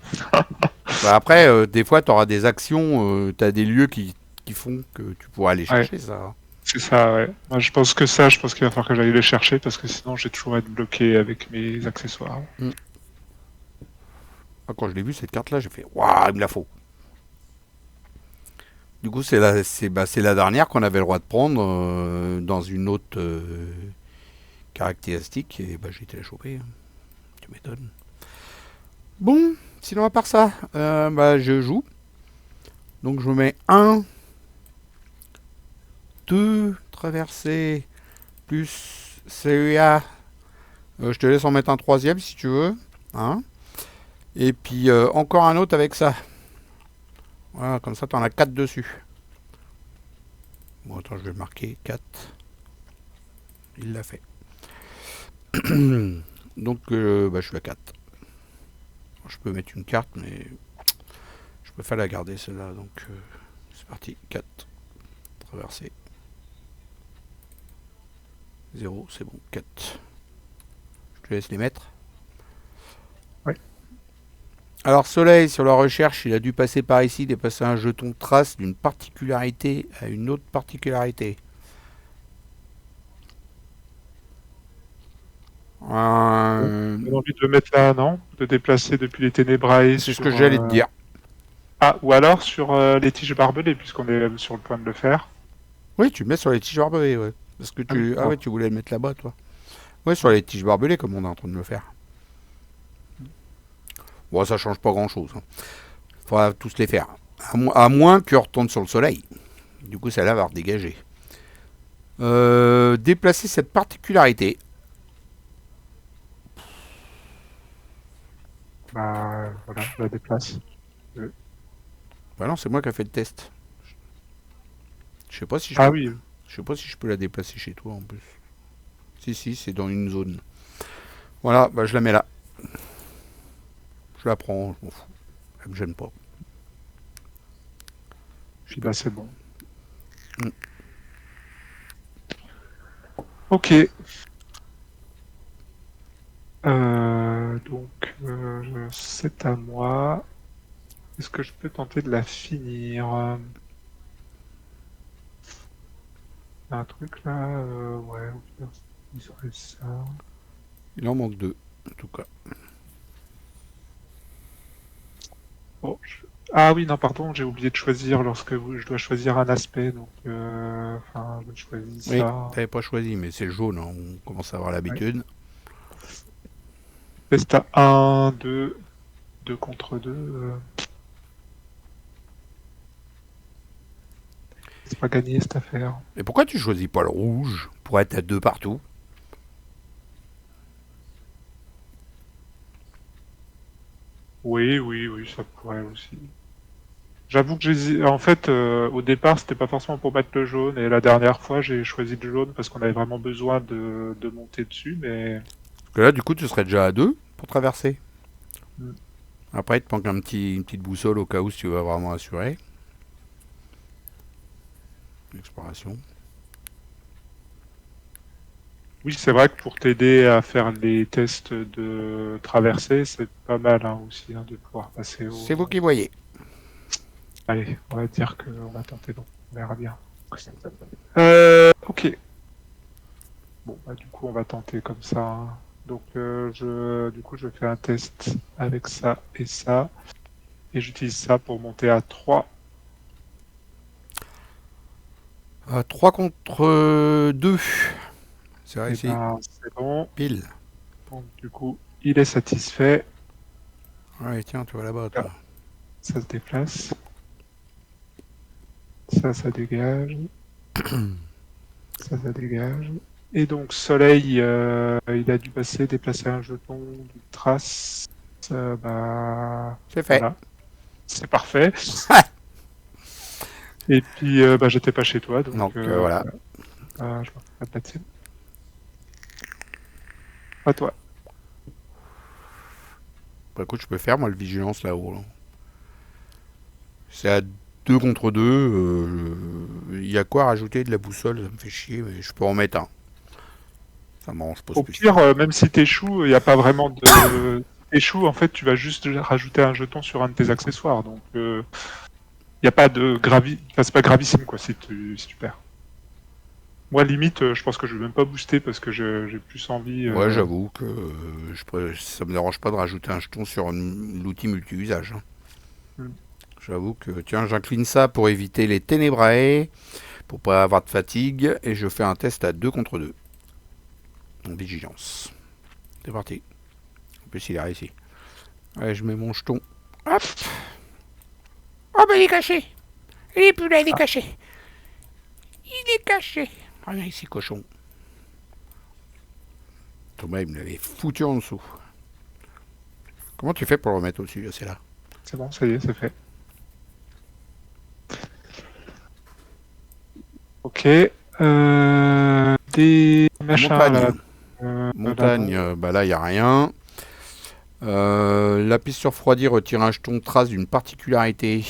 Bah après, des fois, tu auras des actions, tu as des lieux qui font que tu pourras aller Ouais, chercher ça. c'est ça, ouais. Moi, je pense que je pense qu'il va falloir que j'aille les chercher parce que sinon, j'ai toujours être bloqué avec mes accessoires. Mm. Ah, quand je l'ai vu, cette carte-là, j'ai fait waouh, il me la faut. Du coup, c'est la dernière qu'on avait le droit de prendre dans une autre caractéristique. Et bah, j'ai été la choper, hein. Tu m'étonnes. Bon, sinon, à part ça, bah, je joue. Donc, je mets un, 2 traversées, plus CEA. Je te laisse en mettre un troisième si tu veux. Hein. Et puis encore un autre avec ça. Voilà, comme ça, tu en as 4 dessus. Bon, attends, je vais marquer 4. Il l'a fait. Donc, bah, je suis à 4. Je peux mettre une carte, mais je préfère la garder celle-là. Donc, c'est parti. 4. Traversé. 0, c'est bon. 4. Je te laisse les mettre. Ouais. Alors, Soleil, sur la recherche, il a dû passer par ici, dépasser un jeton de trace d'une particularité à une autre particularité. Bon. Euh, J'ai envie de le mettre là, non? De déplacer depuis les Ténébrae c'est ce que sur... j'allais te dire. Ah, ou alors sur les tiges barbelées, puisqu'on est sur le point de le faire. Oui, tu le mets sur les tiges barbelées, ouais. Parce que Ah oui, tu. Ah ouais, pardon. tu voulais le mettre là-bas, toi. Ouais, sur les tiges barbelées, comme on est en train de le faire. Bon, ça change pas grand-chose, hein. Faudra tous les faire. À moins que retourne sur le soleil. Du coup, ça là va redégager. Déplacer cette particularité. Bah voilà, je la déplace. Bah non, c'est moi qui ai fait le test. Je sais pas si je Ah peux. oui, Je sais pas si je peux la déplacer chez toi en plus. Si, si, c'est dans une zone. Voilà, bah je la mets là. Je la prends, je m'en fous. Elle me gêne pas. Je puis peux. là c'est bon. Mm. Ok. Donc c'est à moi. Est-ce que je peux tenter de la finir? Un truc là, ouais, au pire, il serait ça. Il en manque deux, en tout cas. Bon, ah oui, non, pardon, j'ai oublié de choisir lorsque je dois choisir un aspect, donc enfin, je choisis Oui, ça. t'avais pas choisi, mais c'est le jaune, hein. On commence à avoir Ouais. l'habitude. Test à 1, 2, 2 contre 2. C'est pas gagné cette affaire. Et pourquoi tu choisis pas le rouge pour être à deux partout? Oui, oui, oui, ça pourrait aussi. J'avoue que en fait, au départ, c'était pas forcément pour battre le jaune, et la dernière fois, j'ai choisi le jaune parce qu'on avait vraiment besoin de monter dessus, mais Parce que là, du coup, tu serais déjà à deux pour traverser. hmm, Après, il te manque une petite boussole au cas où si tu veux vraiment assurer. L'exploration. Oui, c'est vrai que pour t'aider à faire les tests de traversée, c'est pas mal hein, aussi hein, de pouvoir passer C'est vous au... qui voyez. Allez, on va dire qu'on va tenter donc. On verra bien. Ok. Bon, bah, du coup, on va tenter comme ça, hein. Donc, du coup, je fais un test avec ça et ça. Et j'utilise ça pour monter à 3. 3 contre 2. C'est Et réussi. ben, c'est bon. Pile. Donc, du coup, il est satisfait. Ouais, tiens, tu vas là-bas, Là, toi. ça se déplace. Ça dégage. Ça dégage. Et donc, Soleil, il a dû déplacer un jeton d'une trace. Bah, C'est fait. voilà, c'est parfait. Et puis, bah, j'étais pas chez toi, donc Donc, voilà. je m'occupe pas de la tienne. À toi. Bah, écoute, je peux faire, moi, le vigilance là-haut. Là. C'est à 2 contre 2. Il y a quoi à rajouter de la boussole? Ça me fait chier, mais je peux en mettre un. Ça m'arrange pas Au pire, spécialement. même si t'échoues, il n'y a pas vraiment de... Si t'échoues, en fait, tu vas juste rajouter un jeton sur un de tes accessoires. Donc, il n'y a pas de enfin, c'est pas gravissime, quoi, si tu perds. Moi, limite, je pense que je vais même pas booster parce que j'ai plus envie... Ouais, j'avoue que ça me dérange pas de rajouter un jeton sur l'outil multi-usage. Hein. hmm. J'avoue que, tiens, j'incline ça pour éviter les ténébrae, pour pas avoir de fatigue, et je fais un test à 2 contre 2. En vigilance. C'est parti. En plus, il est réussi. Allez, je mets mon jeton. Hop. Oh, ben il est caché. Il est plus là, il est Ah, caché. Il est caché. Ah, viens ici, cochon. Thomas, il me l'avait foutu en dessous. Comment tu fais pour le remettre au-dessus? C'est là. c'est bon, ça y est, c'est fait. Ok. Des machins, là. Montagne. Montagne, Là-bas. bah là, il n'y a rien. La piste sur refroidie retire un jeton de trace d'une particularité.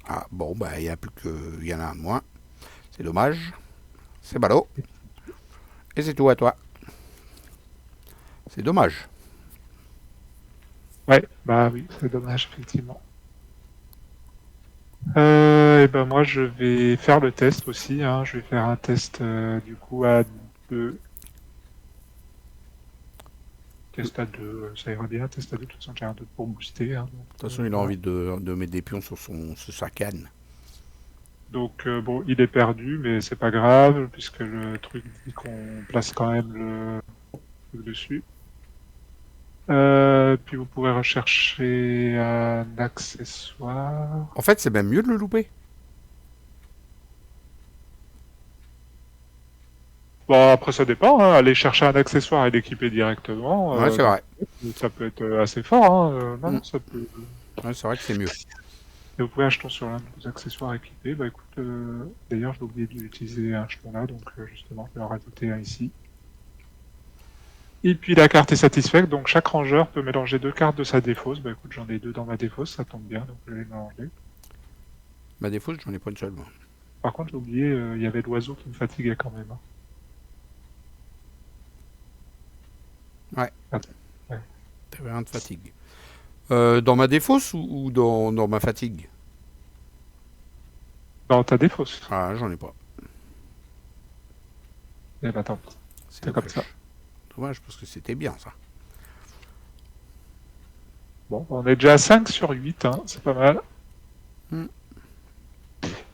Ah, bon, bah, il y a plus que. Il y en a un de moins. C'est dommage. C'est ballot. Et c'est tout à toi. C'est dommage. Ouais, bah oui, c'est dommage, effectivement. Et ben moi, je vais faire le test aussi, hein. Je vais faire un test, du coup, à 2. De Test à 2, ça ira bien. Test à 2, de toute façon, j'ai un 2 pour booster, hein, toute façon, il a voilà. envie de mettre des pions sur sa canne. Donc, bon, il est perdu, mais c'est pas grave, puisque le truc dit qu'on place quand même le truc dessus. Puis vous pourrez rechercher un accessoire. En fait, c'est même mieux de le louper. Bon, après, ça dépend, hein. Aller chercher un accessoire et l'équiper directement, Ouais, c'est dans vrai. le jeu, ça peut être assez fort, hein. Non, Mm. non, ça peut. Ouais, c'est vrai que c'est mieux. Et vous pouvez acheter sur l'un de vos accessoires équipés. Bah écoute, d'ailleurs, j'ai oublié d'utiliser un jeton là, donc justement, je vais en rajouter un ici. Et puis la carte est satisfaite, donc chaque rangeur peut mélanger 2 cartes de sa défausse. Bah écoute, j'en ai 2 dans ma défausse, ça tombe bien, donc je vais les mélanger. Ma défausse, j'en ai pas une seule, moi. Par contre, j'ai oublié, il y avait l'oiseau qui me fatiguait quand même, hein. Ouais, Attends, ouais. t'avais rien de fatigue. Dans ma défausse ou dans ma fatigue? Dans ta défausse. Ah, j'en ai pas. Eh ben attends, C'est c'est comme ça. dommage. Dommage parce que c'était bien ça. Bon, on est déjà à 5 sur 8, hein, c'est pas mal. Hmm.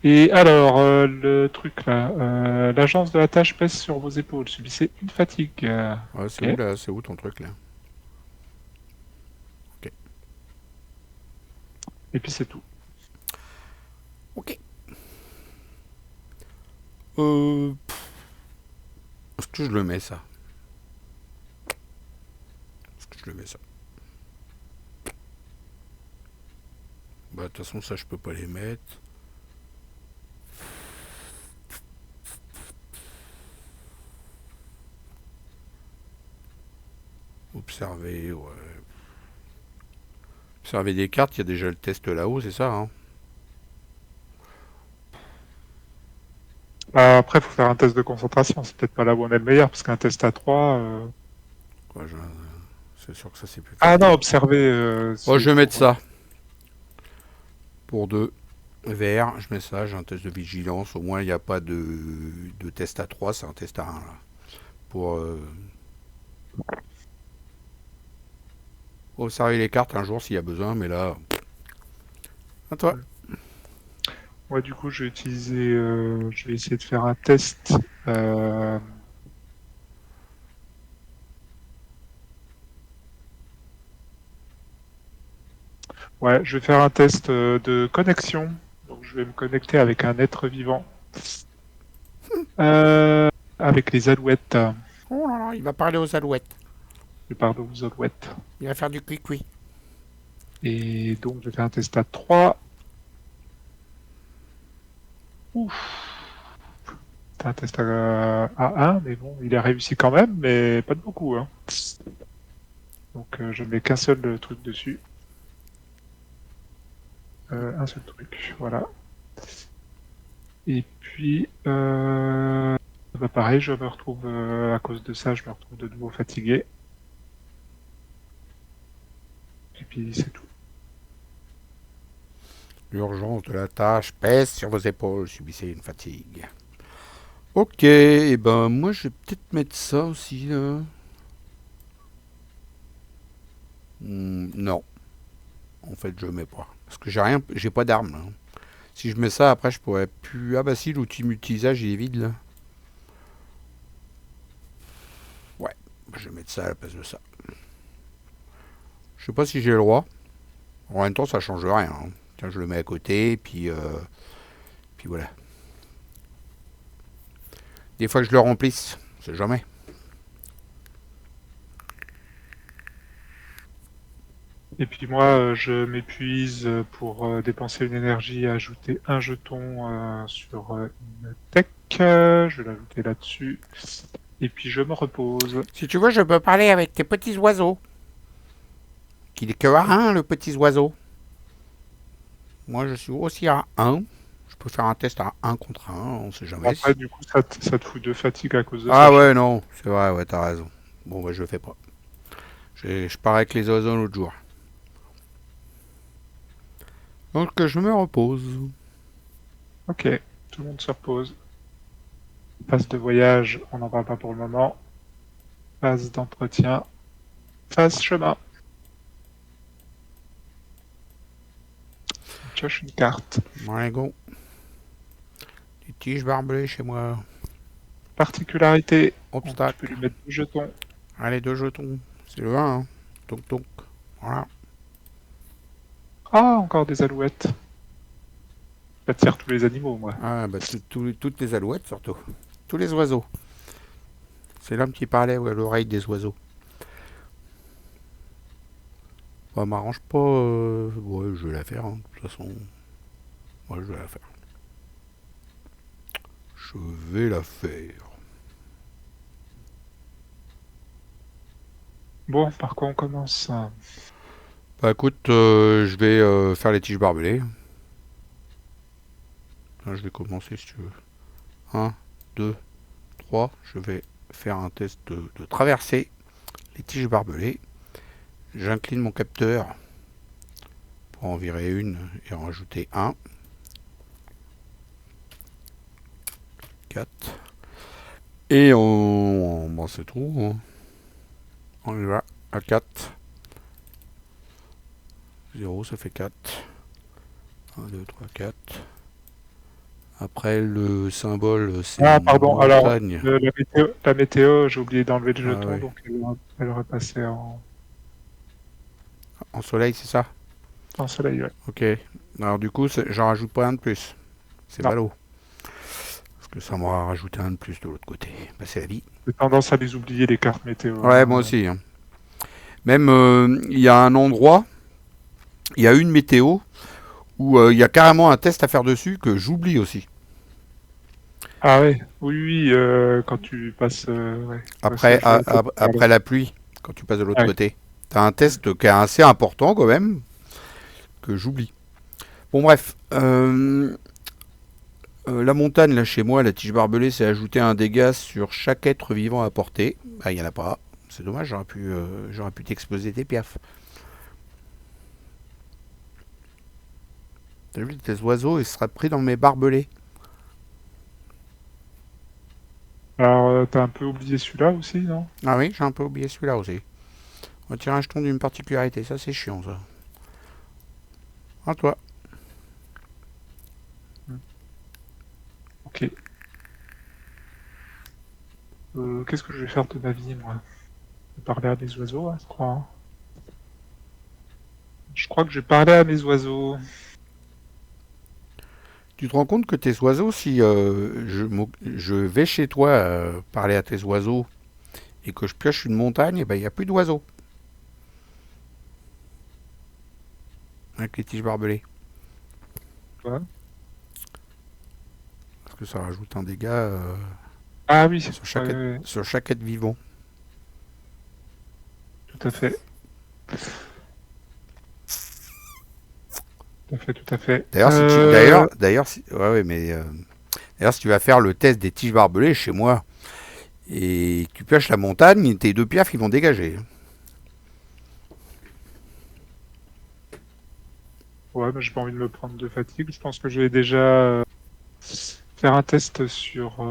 Et alors, le truc là, l'agence de la tâche pèse sur vos épaules, subissez une fatigue. Ouais, c'est où Ok. là? C'est où ton truc là? Ok. Et puis c'est tout. Ok. Euh, Est-ce que je le mets ça? Est-ce que je le mets ça? Bah de toute façon ça je peux pas les mettre. Observer, ouais. Observer des cartes, il y a déjà le test là-haut, c'est ça, hein? Après, il faut faire un test de concentration. C'est peut-être pas là où on est le meilleur, parce qu'un test à 3. Ouais, c'est sûr que ça c'est plus Ah non, facile. observer. Bon, C'est je vais mettre pour. ça. Pour 2 vert, je mets ça, j'ai un test de vigilance. Au moins, il n'y a pas de test à 3, c'est un test à 1 là. Pour observer les cartes un jour s'il y a besoin, mais là, à toi. Moi, du coup, je vais utiliser. Je vais essayer de faire un test. euh, Ouais, je vais faire un test de connexion. Donc, je vais me connecter avec un être vivant. Avec les alouettes. Oh là là, il va parler aux alouettes. Je parle aux alouettes. Il va faire du cuicui. Et donc, je vais faire un test à 3. Ouf. C'est un test à 1, mais bon, il a réussi quand même, mais pas de beaucoup. Hein. Donc, je mets qu'un seul truc dessus. Un seul truc, voilà. Et puis, bah pareil, je me retrouve, à cause de ça, je me retrouve de nouveau fatigué. Et puis, c'est tout. L'urgence de la tâche pèse sur vos épaules, subissez une fatigue. Ok, et ben moi je vais peut-être mettre ça aussi là. Non, en fait je mets pas. Parce que j'ai rien, j'ai pas d'arme là. Si je mets ça après je pourrais plus. Ah bah si, l'outil multisage il est vide là. Ouais, je vais mettre ça à la place de ça. Je sais pas si j'ai le droit. En même temps ça change rien. Hein. Tiens, je le mets à côté, puis voilà. Des fois que je le remplisse, c'est jamais. Et puis moi, je m'épuise pour dépenser une énergie à ajouter un jeton sur une tech. Je vais l'ajouter là-dessus. Et puis je me repose. Si tu veux, je peux parler avec tes petits oiseaux. Qu'il est que à 1 le petit oiseau. Moi je suis aussi à 1. Je peux faire un test à 1 contre 1, on sait jamais. Après, du coup, ça te fout de fatigue à cause de ça, Ah je ouais, pense. non, c'est vrai, ouais, t'as raison. Bon, bah je le fais pas. Je pars avec les oiseaux l'autre jour. Donc je me repose. Ok, tout le monde se repose. Phase de voyage, on n'en parle pas pour le moment. Phase d'entretien, phase chemin. On pioche une carte. Allez, go. Des tiges barbelées chez moi. Particularité, tu peux Obstacle. lui mettre 2 jetons. Allez, 2 jetons. C'est le 1, hein. Toc toc. Voilà. Ah, encore des alouettes. J'attire tous les animaux, moi. Ah, bah toutes les alouettes surtout. Tous les oiseaux. C'est l'homme qui parlait ouais, à l'oreille des oiseaux. Ça m'arrange pas. Ouais, je vais la faire, hein. De toute façon. Ouais, je vais la faire. Je vais la faire. Bon, par quoi on commence? Bah écoute, je vais faire les tiges barbelées. Là, je vais commencer si tu veux. Un, 2, 3. Je vais faire un test de traverser les tiges barbelées. J'incline mon capteur pour en virer une et en rajouter un. 4. Et bon, c'est tout. Hein. On y va à 4. 0, ça fait 4. 1, 2, 3, 4. Après, le symbole, c'est Ah, une pardon, alors, montagne. la météo, j'ai oublié d'enlever le Ah jeton, ouais. donc elle aurait passé En soleil, c'est ça? en soleil, ouais. Ok. Alors du coup, j'en rajoute pas un de plus. C'est Non, ballot. Parce que ça m'aura rajouté un de plus de l'autre côté. Bah, c'est la vie. j'ai tendance à les oublier, les cartes météo. Ouais, moi Hein. aussi. Hein. Même, il y a un endroit, il y a une météo, où il y a carrément un test à faire dessus que j'oublie aussi. Ah ouais, oui, oui, quand tu passes... ouais. Ouais, ça, Après, je vois un peu parler. après la pluie, quand tu passes de l'autre Ah ouais. côté. T'as un test qui est assez important quand même, que j'oublie. Bon bref, La montagne, là, chez moi, la tige barbelée, c'est ajouter un dégât sur chaque être vivant à portée. Ah, il n'y en a pas. C'est dommage, j'aurais pu t'exploser tes piafs. T'as vu, tes oiseaux, ils seraient pris dans mes barbelés. Alors, t'as un peu oublié celui-là aussi, non? Ah oui, j'ai un peu oublié celui-là aussi. Retirer un jeton d'une particularité, ça c'est chiant, ça. À toi. Hmm. Ok. Qu'est-ce que je vais faire de ma vie, moi? Je vais parler à mes oiseaux, hein, je crois, hein. Je crois que je vais parler à mes oiseaux. Tu te rends compte que tes oiseaux, si je vais chez toi parler à tes oiseaux et que je pioche une montagne, il n'y a plus d'oiseaux avec les tiges barbelées. Ouais. Parce que ça rajoute un dégât Ah oui, ouais, ouais, ouais, sur chaque être vivant. tout à fait. Tout à fait, tout à fait. D'ailleurs, ouais, ouais, mais d'ailleurs, si tu vas faire le test des tiges barbelées chez moi et que tu pioches la montagne, tes deux piafs, ils vont dégager. Ouais, mais j'ai pas envie de me prendre de fatigue. Je pense que je vais déjà faire un test sur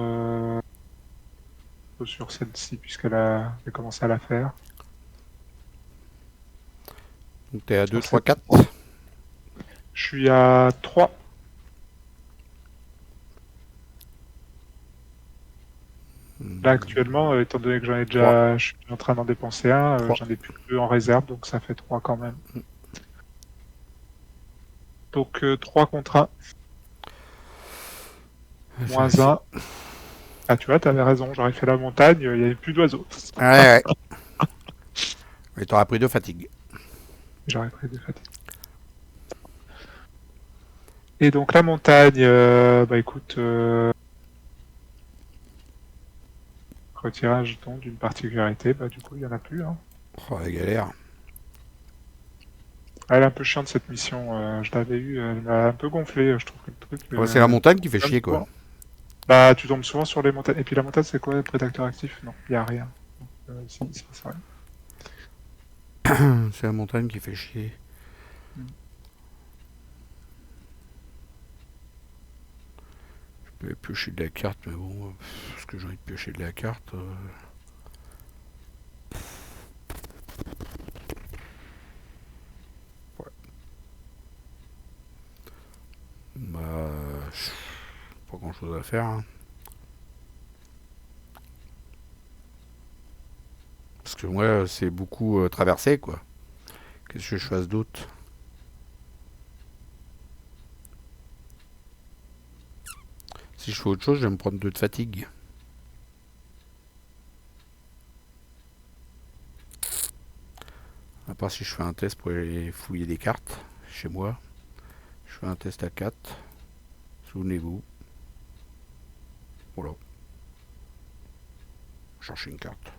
celle-ci, j'ai commencé à la faire. Donc t'es à 2, Sur 3, cette... 4. Je suis à 3. Là, actuellement, étant donné que j'en ai 3. déjà, je suis en train d'en dépenser un, 3. j'en ai plus que 2 en réserve, donc ça fait 3 quand même. Donc 3 contre 1, moins 1. Ah, tu vois, t'avais raison, j'aurais fait la montagne, il n'y avait plus d'oiseaux. Ouais, ouais. Mais t'auras pris de fatigue. J'aurais pris des fatigues. Et donc la montagne, bah écoute, retirer un jeton d'une particularité, bah du coup il y en a plus, hein. Oh, la galère. Elle est un peu chiante cette mission, je l'avais eu, elle m'a un peu gonflé, je trouve que le truc... Ouais, c'est la montagne qui fait même chier, quoi. souvent- Bah tu tombes souvent sur les montagnes. Et puis la montagne c'est quoi, le prédateur actif? Non, il n'y a rien. Donc, ici, ça passe rien. C'est la montagne qui fait chier. Mm. Je vais piocher de la carte, mais bon, parce que j'ai envie de piocher de la carte. Ouais. Bah, pas grand chose à faire, hein. Parce que moi, c'est beaucoup traversé, quoi. Qu'est-ce que je fasse d'autre? Si je fais autre chose, je vais me prendre 2 de fatigue. À part si je fais un test pour aller fouiller des cartes chez moi. Je fais un test à 4. Souvenez-vous. Voilà. Chercher une carte.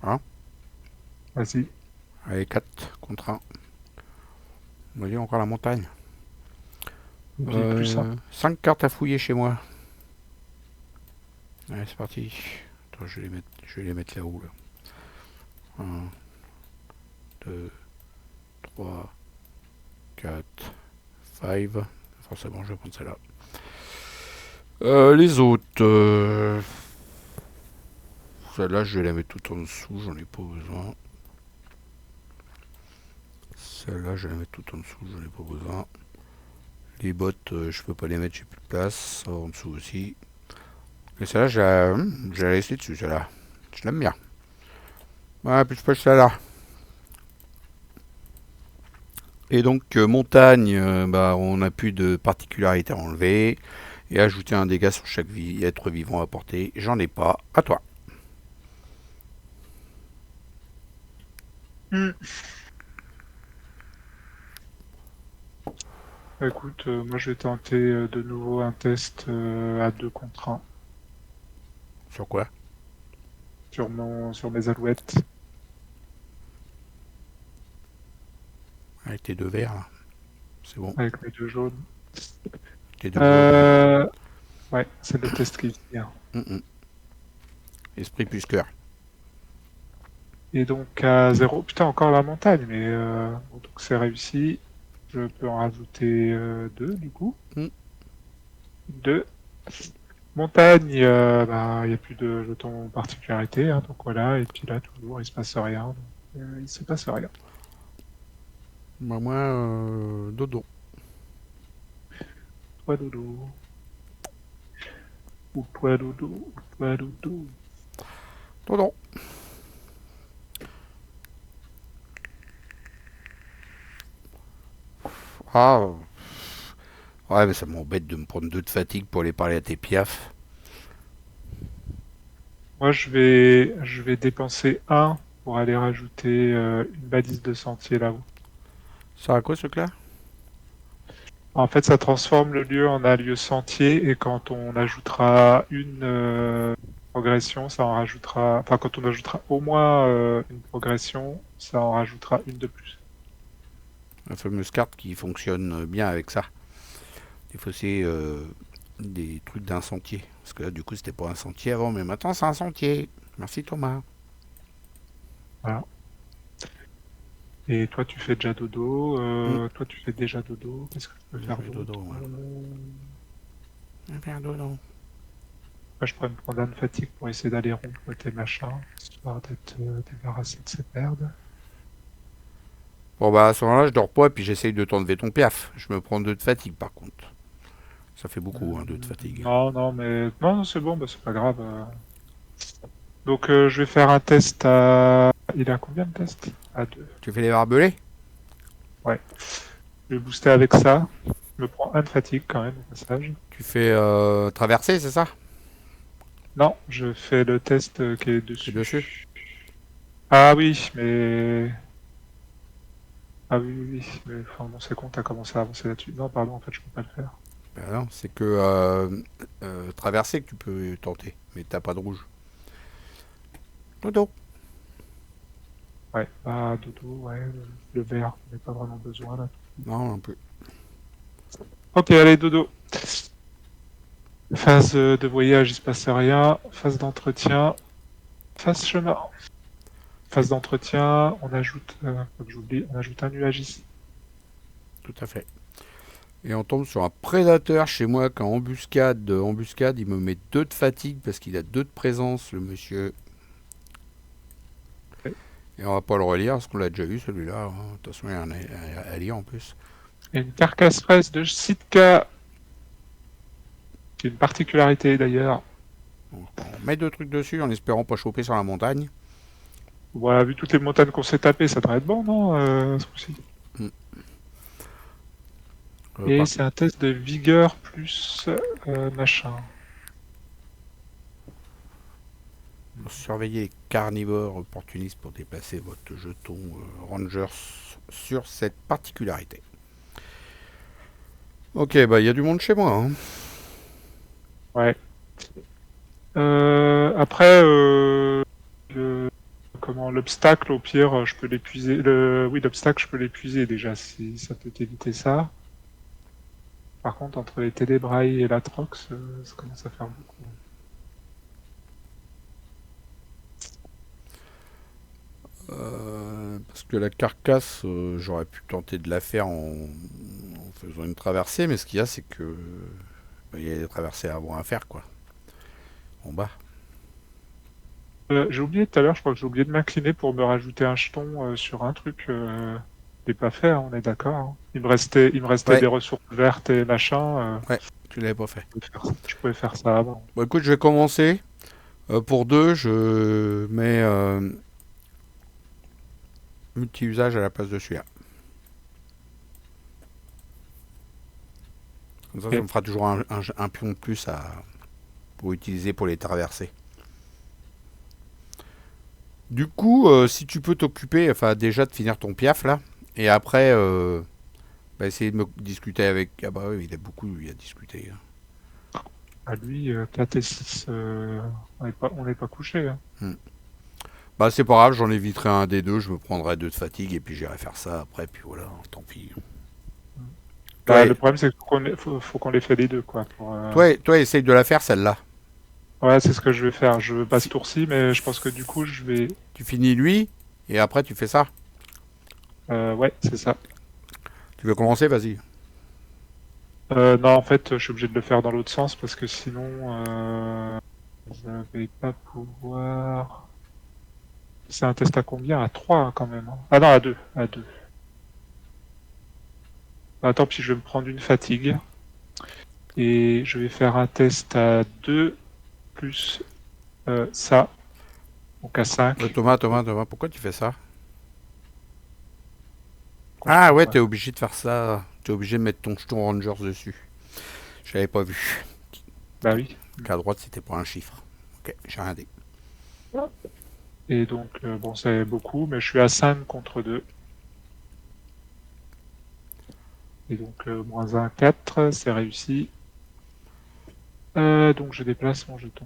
Hein? Vas-y. Allez, 4 contre 1. On va dire encore la montagne. Oublie plus un. 5 cartes à fouiller chez moi. Allez, c'est parti. Attends, je vais les mettre là-haut. Là. 1, 2, 3, 4, 5. Forcément, je vais prendre celle-là. Les autres. Celle-là, je vais la mettre tout en dessous. J'en ai pas besoin. Celle-là, je vais la mettre tout en dessous. J'en ai pas besoin. Les bottes, je peux pas les mettre. J'ai plus de place. En dessous aussi. Et celle-là, je la laisser dessus. Celle-là. Je l'aime bien. Voilà, puis je pêche celle-là. Et donc, montagne, bah, on n'a plus de particularité à enlever. Et ajouter un dégât sur chaque être vivant à portée. J'en ai pas. À toi. Mm. Écoute, moi je vais tenter de nouveau un test à 2 contre 1 Sur quoi? sur mes alouettes. Avec tes deux verts, là. C'est bon. Avec mes 2 jaunes. Tes deux bleus, pardon. Euh, Ouais, c'est le test qui vient. Mm. Esprit plus cœur. Et donc à 0. Putain, encore la montagne, mais bon, donc c'est réussi. Je peux en rajouter 2 du coup. Mm. 2. Montagne, bah, il n'y a plus de jetons particularité, hein, donc voilà. Et puis là, toujours, il se passe rien. Donc, il se passe rien. Bah, moi, dodo. Toi, dodo. Ou toi, dodo. Ou toi, dodo. Dodo. Ah, ouais, mais ça m'embête de me prendre 2 de fatigue pour aller parler à tes piafs. Moi, je vais dépenser un pour aller rajouter une balise de sentier là-haut. Ça a quoi ce truc-là? En fait, ça transforme le lieu en un lieu sentier et quand on ajoutera une progression, ça en rajoutera. Enfin, quand on ajoutera au moins une progression, ça en rajoutera une de plus. La fameuse carte qui fonctionne bien avec ça. Il faut c'est des trucs d'un sentier. Parce que là, du coup, c'était pas un sentier avant, mais maintenant, c'est un sentier. Merci Thomas. Voilà. Et toi, tu fais déjà dodo. Mm. Toi, tu fais déjà dodo. Qu'est-ce que tu peux Je faire fais dodo, d'autre moi. Je vais faire dodo. Moi, je pourrais me prendre un fatigue pour essayer d'aller rompre tes machins, histoire d'être débarrassé de ces pertes. Bon, bah, à ce moment-là, je dors pas et puis j'essaye de t'enlever ton piaf. Je me prends 2 de fatigue, par contre. Ça fait beaucoup, hein, 2 de fatigue. Non, non, mais non, non, c'est bon, bah, c'est pas grave. Donc, je vais faire un test à. Il a combien de tests? À 2. Tu fais les barbelés? Ouais. Je vais booster avec ça. Je me prends un de fatigue quand même au passage. Tu fais traverser, c'est ça? Non, je fais le test qui est C'est dessus? dessus. Ah oui, mais. Ah oui, oui, oui. Mais enfin, bon, c'est con, t'as commencé à avancer là-dessus. Non, pardon, en fait, je peux pas le faire. Ben non, c'est que traverser que tu peux tenter, mais t'as pas de rouge. Dodo. Ouais, bah, dodo, ouais, le vert, on n'a pas vraiment besoin là. Non, un peu. Ok, allez, dodo. Phase de voyage, il se passe rien. Phase d'entretien, phase chemin. Phase d'entretien, on ajoute, faut que j'oublie, on ajoute un nuage ici. Tout à fait. Et on tombe sur un prédateur chez moi qu'en embuscade. Embuscade, il me met 2 de fatigue parce qu'il a 2 de présence, le monsieur. Ouais. Et on va pas le relire parce qu'on l'a déjà vu celui-là. Hein. De toute façon, il y a un à lire en plus. Et une carcasse fraise de Sitka, qui est une particularité d'ailleurs. Donc, on met 2 trucs dessus en espérant pas choper sur la montagne. Voilà, vu toutes les montagnes qu'on s'est tapées, ça devrait être bon, non, ce coup-ci. Mm. Et c'est un test de vigueur plus machin. Surveillez les carnivores opportunistes pour déplacer votre jeton Rangers sur cette particularité. Ok, bah il y a du monde chez moi. Hein. Ouais. Après, comment l'obstacle, au pire, je peux l'épuiser. Oui, l'obstacle, je peux l'épuiser déjà, si ça peut éviter ça. Par contre, entre les télébrailles et l'Atrox, ça commence à faire beaucoup. Parce que la carcasse, j'aurais pu tenter de la faire en faisant une traversée, mais ce qu'il y a, c'est que il y a des traversées avant à faire, quoi. En bas. J'ai oublié tout à l'heure, je crois que j'ai oublié de m'incliner pour me rajouter un jeton sur un truc. Je l'ai pas fait, hein, on est d'accord. Hein. Il me restait Ouais, des ressources vertes et machin. ouais, tu l'avais pas fait. Je pouvais faire ça avant. Bon, écoute, je vais commencer. Pour 2, je mets multi-usage à la place de celui-là. Comme ça Ok. me fera toujours un pion de plus pour utiliser pour les traverser. Du coup, si tu peux t'occuper, enfin déjà de finir ton piaf là, et après, bah, essayer de me discuter avec. Ah bah oui, il a beaucoup, il a discuté. Hein. À lui, 4 et 6, on n'est pas couché. Hein. Hmm. Bah c'est pas grave, j'en éviterai un des deux, je me prendrai 2 de fatigue et puis j'irai faire ça après, puis voilà, tant pis. Bah, Toi, le problème, c'est qu'il faut qu'on les fait les deux, quoi. toi, essaye de la faire celle-là. Ouais, c'est ce que je vais faire. Je veux pas ce Fi- tour-ci, mais je pense que du coup, je vais. Tu finis lui, et après tu fais ça. Ouais, c'est ça. Tu veux commencer, vas-y. Non, en fait, je suis obligé de le faire dans l'autre sens parce que sinon, je vais pas pouvoir. C'est un test à combien? À 3 hein, quand même, hein. Ah non, à 2. À 2. Bah, tant pis, je vais me prendre une fatigue. Et je vais faire un test à 2 plus ça. Donc à 5. Thomas, pourquoi tu fais ça? Pourquoi je Ah fais ouais, quoi? t'es obligé de faire ça. T'es obligé de mettre ton jeton Rangers dessus. Je l'avais pas vu. Bah oui. Qu'à droite, c'était pour un chiffre. Ok, j'ai rien dit. Et donc, bon, c'est beaucoup, mais je suis à 5 contre 2. Et donc, moins 1, 4, c'est réussi. Donc, je déplace mon jeton.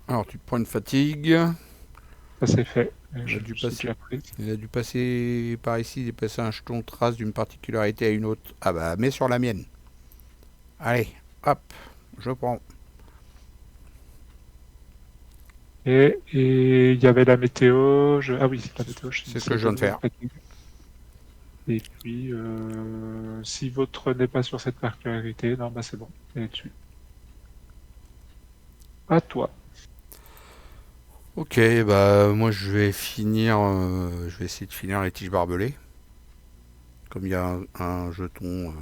Alors, tu te prends une fatigue. Ça, c'est fait. Et Il a je dû me suis passer, déjà pris. il a dû passer par ici, dépasser un jeton trace d'une particularité à une autre. Ah bah, mets sur la mienne. Allez, hop, je prends. Et il y avait la météo. Ah oui, la météo, je C'est ce finissais que je viens de de nouveau faire. fatigué. Et puis, si votre n'est pas sur cette particularité, non, bah c'est bon. Elle est dessus. À toi. Ok, bah moi je vais finir, je vais essayer de finir les tiges barbelées. Comme il y a un jeton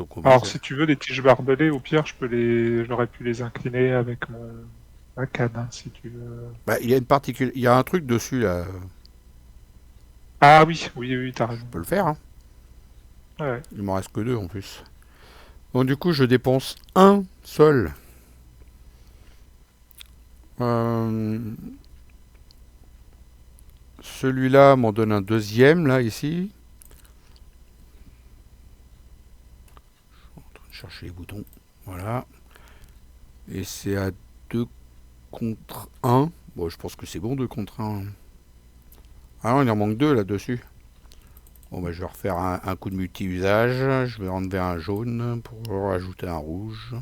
commun. Alors, si tu veux des tiges barbelées, au pire, j'aurais pu les incliner avec ma canne, hein, si tu veux. Bah, il y a un truc dessus là. Ah oui, oui, oui, t'as Je raison. peux le faire. Hein. Ouais. Il m'en reste que deux en plus. Bon, du coup, je dépense un seul. Euh, Celui-là m'en donne un deuxième là ici. En train de chercher les boutons. Voilà. Et c'est à 2 contre un. Bon, je pense que c'est bon 2 contre un. Ah non, il en manque deux là-dessus. Bon, bah, je vais refaire un coup de multi-usage. Je vais enlever un jaune pour ajouter un rouge.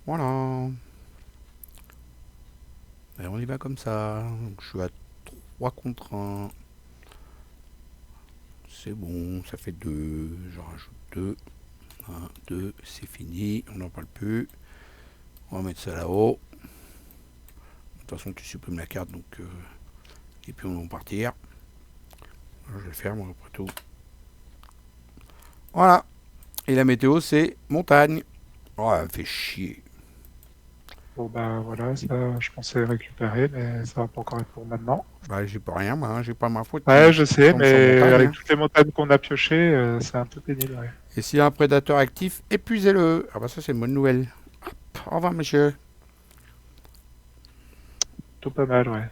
Voilà. Et on y va comme ça. Donc, je suis à 3 contre un. C'est bon, ça fait 2. Je rajoute 2. 1, 2, c'est fini. On n'en parle plus. On va mettre ça là-haut. De toute façon, tu supprimes la carte, donc et puis on va partir. Alors, je vais le faire, moi, après tout. Voilà. Et la météo, c'est montagne. Oh, elle me fait chier. Bon, bah voilà, ça, je pensais récupérer, mais ça va pas encore être pour maintenant. Bah, j'ai pas rien, moi, hein, j'ai pas ma faute Ouais, si je je sais, tombe sur mais montagne. avec Hein. toutes les montagnes qu'on a piochées, c'est un peu pénible, ouais. Et s'il y a un prédateur actif, épuisez-le. Ah bah ça, c'est une bonne nouvelle. Au revoir, monsieur. Plutôt pas mal, ouais.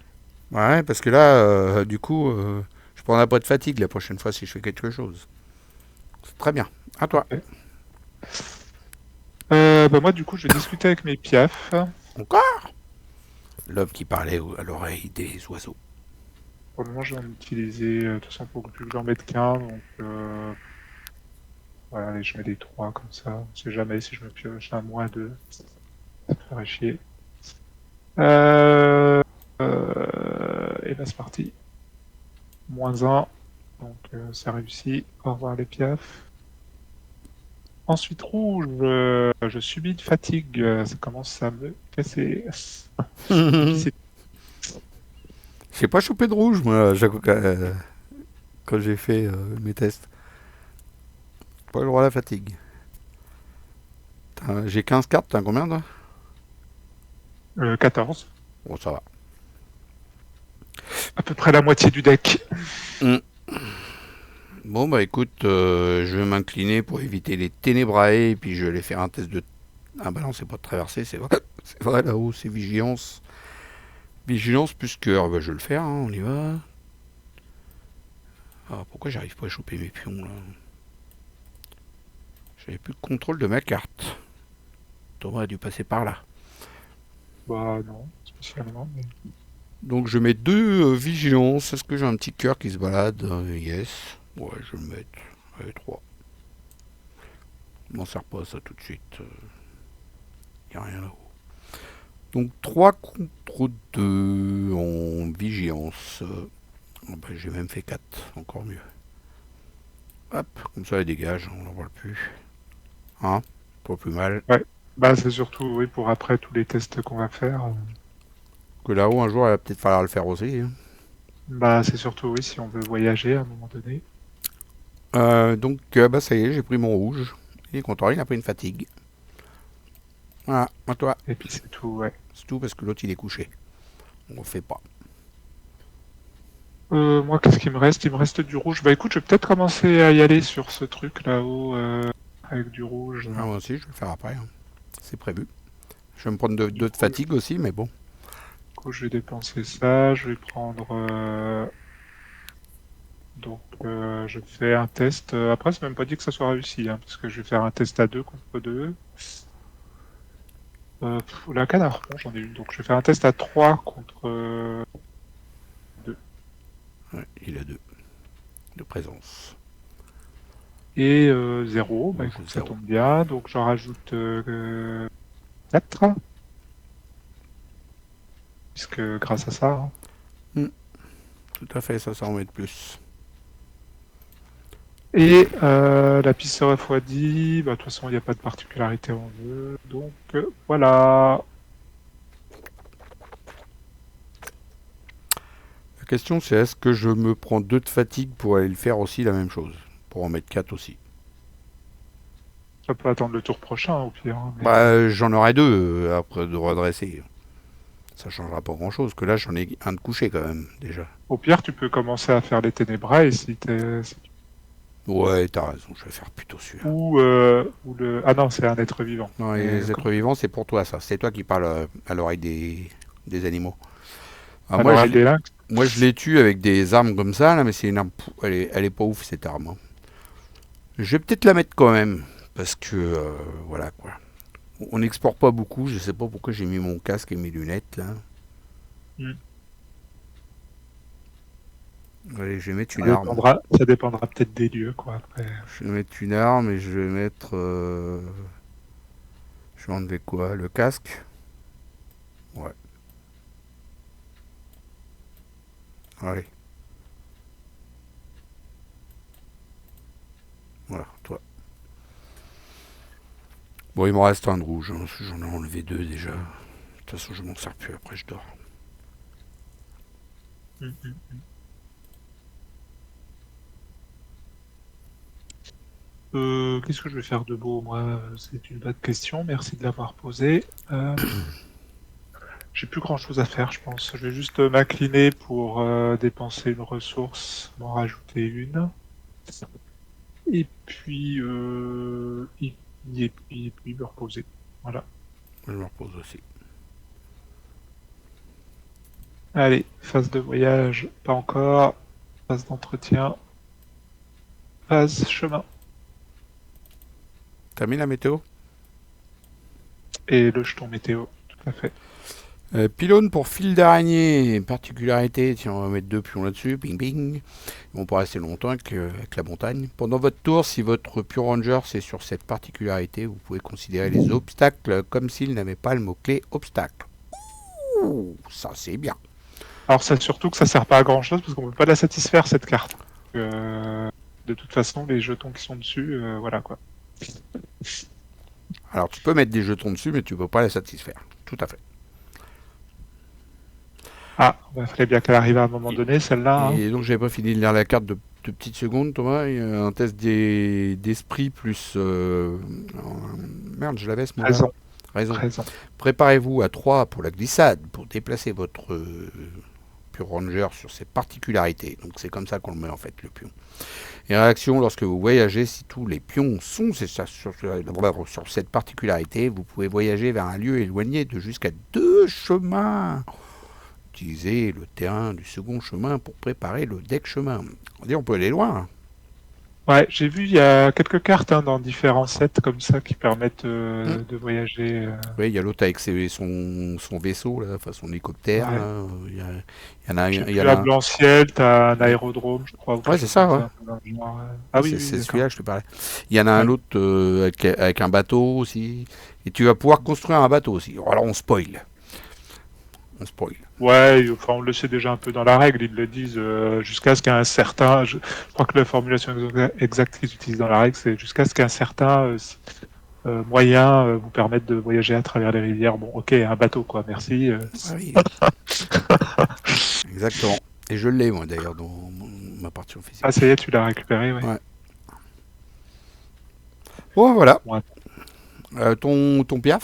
Ouais, parce que là, du coup, je prends un pas de fatigue la prochaine fois si je fais quelque chose. C'est très bien. À toi. Ok. Bah moi, du coup, je vais discuter avec mes piafs. Encore l'homme qui parlait à l'oreille des oiseaux. Pour le moment, je vais en utiliser, de toute façon, pour plus que j'en mette qu'un, donc voilà, allez, je mets des 3 comme ça. On sait jamais si je me pioche un -2. Ça me ferait chier. Et là, c'est parti. -1. Donc, ça réussit. Au revoir les piafs. Ensuite, rouge. Je subis une fatigue. Ça commence à me casser. Et puis, c'est J'ai pas chopé de rouge, moi, quand j'ai fait mes tests. Pas le droit à la fatigue. J'ai 15 cartes, t'as combien, toi 14. Bon, ça va. À peu près la moitié du deck. Mm. Bon, bah écoute, je vais m'incliner pour éviter les ténébrae, et puis je vais aller faire un test de... Ah bah non, c'est pas de traverser, c'est vrai. C'est vrai, là-haut, c'est vigilance. Vigilance plus cœur. Bah je vais le faire, hein, on y va. Ah, pourquoi j'arrive pas à choper mes pions, là J'avais plus de contrôle de ma carte. Thomas a dû passer par là. Bah non, spécialement. Mais... Donc je mets deux vigilances. Est-ce que j'ai un petit cœur qui se balade Yes. Ouais, je vais le mettre. Ouais, 3. On n'en sert pas ça tout de suite. Il n'y a rien là-haut. Donc 3 contre 2 en vigilance. J'ai même fait 4, encore mieux. Hop, comme ça elle dégage, on n'en voit plus. Hein, pas plus mal. Ouais. Bah, c'est surtout, oui, pour après tous les tests qu'on va faire. Que là-haut, un jour, il va peut-être falloir le faire aussi. Hein. Bah, c'est surtout, oui, si on veut voyager à un moment donné. Donc, ça y est, j'ai pris mon rouge. Il est content, il a pris une fatigue. Voilà, à toi. Et puis c'est tout, ouais. C'est tout parce que l'autre, il est couché. On ne fait pas. Moi, qu'est-ce qu'il me reste? Il me reste du rouge. Bah écoute, je vais peut-être commencer à y aller sur ce truc là-haut avec du rouge. Ah, moi aussi, je vais le faire après. Hein. C'est prévu. Je vais me prendre deux de coup, fatigue aussi, mais bon. Du coup, je vais dépenser ça. Je vais prendre. Donc, je fais un test. Après, c'est même pas dit que ça soit réussi, hein, parce que je vais faire un test à 2 contre 2. La canne à harpon, j'en ai une. Donc, je vais faire un test à 3 contre 2. Ouais, il a 2 de présence. Et 0. Bah Moi, écoute, j'ai ça 0. tombe bien. Donc, j'en rajoute 4. Puisque grâce à ça. Hein. Tout à fait, ça en met de plus. Et la piste se refroidit. Bah, de toute façon, il n'y a pas de particularité en jeu. Donc, voilà. La question, c'est est-ce que je me prends 2 de fatigue pour aller le faire aussi la même chose? Pour en mettre 4 aussi. Ça peut attendre le tour prochain, au pire. Hein, mais... Bah, j'en aurai 2 après de redresser. Ça changera pas grand-chose, que là, j'en ai un de couché quand même, déjà. Au pire, tu peux commencer à faire les ténébrailles si t'es... Ouais, t'as raison, je vais faire plutôt celui-là. Ou le... Ah non, c'est un être vivant. Non, les êtres vivants, c'est pour toi, ça. C'est toi qui parles à l'oreille des animaux. Ah, Alors, des lynx. moi, je les tue avec des armes comme ça, là, mais c'est une arme... Elle est pas ouf, cette arme. Hein. Je vais peut-être la mettre quand même, parce que, voilà, quoi. On n'exporte pas beaucoup, je sais pas pourquoi j'ai mis mon casque et mes lunettes, là. Mm. Allez, je vais mettre une arme. Ça dépendra peut-être des lieux, quoi, après. Je vais mettre une arme et je vais mettre... Je vais enlever quoi? Le casque? Ouais. Allez. Voilà, toi. Bon, il me reste un de rouge, hein, parce que j'en ai enlevé 2 déjà. De toute façon, je m'en sers plus, après je dors. Mm, mm. Qu'est-ce que je vais faire de beau, moi? C'est une bonne question, merci de l'avoir posée. J'ai plus grand-chose à faire, je pense. Je vais juste m'incliner pour dépenser une ressource, m'en rajouter une. Et puis, et puis me reposer. Voilà. Je me repose aussi. Allez, phase de voyage, pas encore. Phase d'entretien. Phase chemin. T'as mis la météo? Et le jeton météo, tout à fait. Pylône pour fil d'araignée. Particularité, tiens, on va mettre 2 pions là-dessus. Ping ping. Ils vont pas rester longtemps avec la montagne. Pendant votre tour, si votre Pure Ranger c'est sur cette particularité, vous pouvez considérer les obstacles comme s'ils n'avaient pas le mot-clé obstacle. Ouh, ça c'est bien. Alors, ça, surtout que ça sert pas à grand-chose parce qu'on peut pas la satisfaire, cette carte. De toute façon, les jetons qui sont dessus, voilà quoi. Alors tu peux mettre des jetons dessus, mais tu peux pas les satisfaire. Tout à fait. Ah, il fallait bien qu'elle arrive à un moment donné, celle-là. Hein. Et donc j'avais pas fini de lire la carte de petites secondes, Thomas. Il y a un test d'esprit plus... Merde, je l'avais ce mot-là. Raison. Préparez-vous à 3 pour la glissade, pour déplacer votre Pure Ranger sur ses particularités. Donc c'est comme ça qu'on le met en fait, le pion. Et réaction, lorsque vous voyagez, si tous les pions sont sur cette particularité, vous pouvez voyager vers un lieu éloigné de jusqu'à 2 chemins. Utilisez le terrain du second chemin pour préparer le deck chemin. On peut aller loin. Ouais, j'ai vu, il y a quelques cartes dans différents sets comme ça qui permettent Hmm. de voyager. Oui, il y a l'autre avec son vaisseau, là, enfin son hélicoptère. Ouais. Là. Il y en a, Je sais il y plus, en à a un. Blanc-Ciel, t'as un aérodrome, je crois, ou quelque Ouais, c'est chose ça, comme ouais. ça, un peu dans le genre. Ah oui, oui, C'est d'accord. celui-là, je te parlais. Il y en a un Ouais. autre avec un bateau aussi. Et tu vas pouvoir construire un bateau aussi. Alors on spoil. On spoil. Ouais, enfin, on le sait déjà un peu dans la règle, ils le disent jusqu'à ce qu'un certain. Je crois que la formulation exacte qu'ils utilisent dans la règle, c'est jusqu'à ce qu'un certain moyen vous permette de voyager à travers les rivières. Bon, ok, un bateau, quoi, merci. Ah oui, exactement. Et je l'ai, moi, d'ailleurs, dans ma partie Ah, ça y physique. est, tu l'as récupéré, ouais. Ouais. Bon, voilà. Bon, Ton piaf,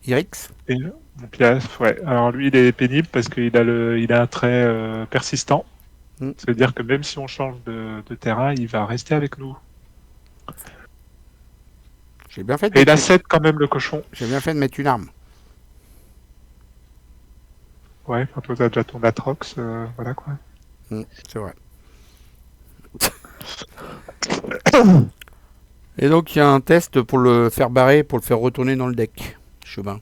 Irix. et mon piaf, ouais. Alors lui, il est pénible parce il a un trait persistant. Hmm. C'est-à-dire que même si on change de terrain, il va rester avec nous. J'ai bien fait de Et il mettre a une... 7 quand même, le cochon. J'ai bien fait de mettre une arme. Ouais, quand toi t'as déjà ton Atrox, voilà quoi. C'est vrai. Et donc, il y a un test pour le faire barrer, pour le faire retourner dans le deck. Chemin.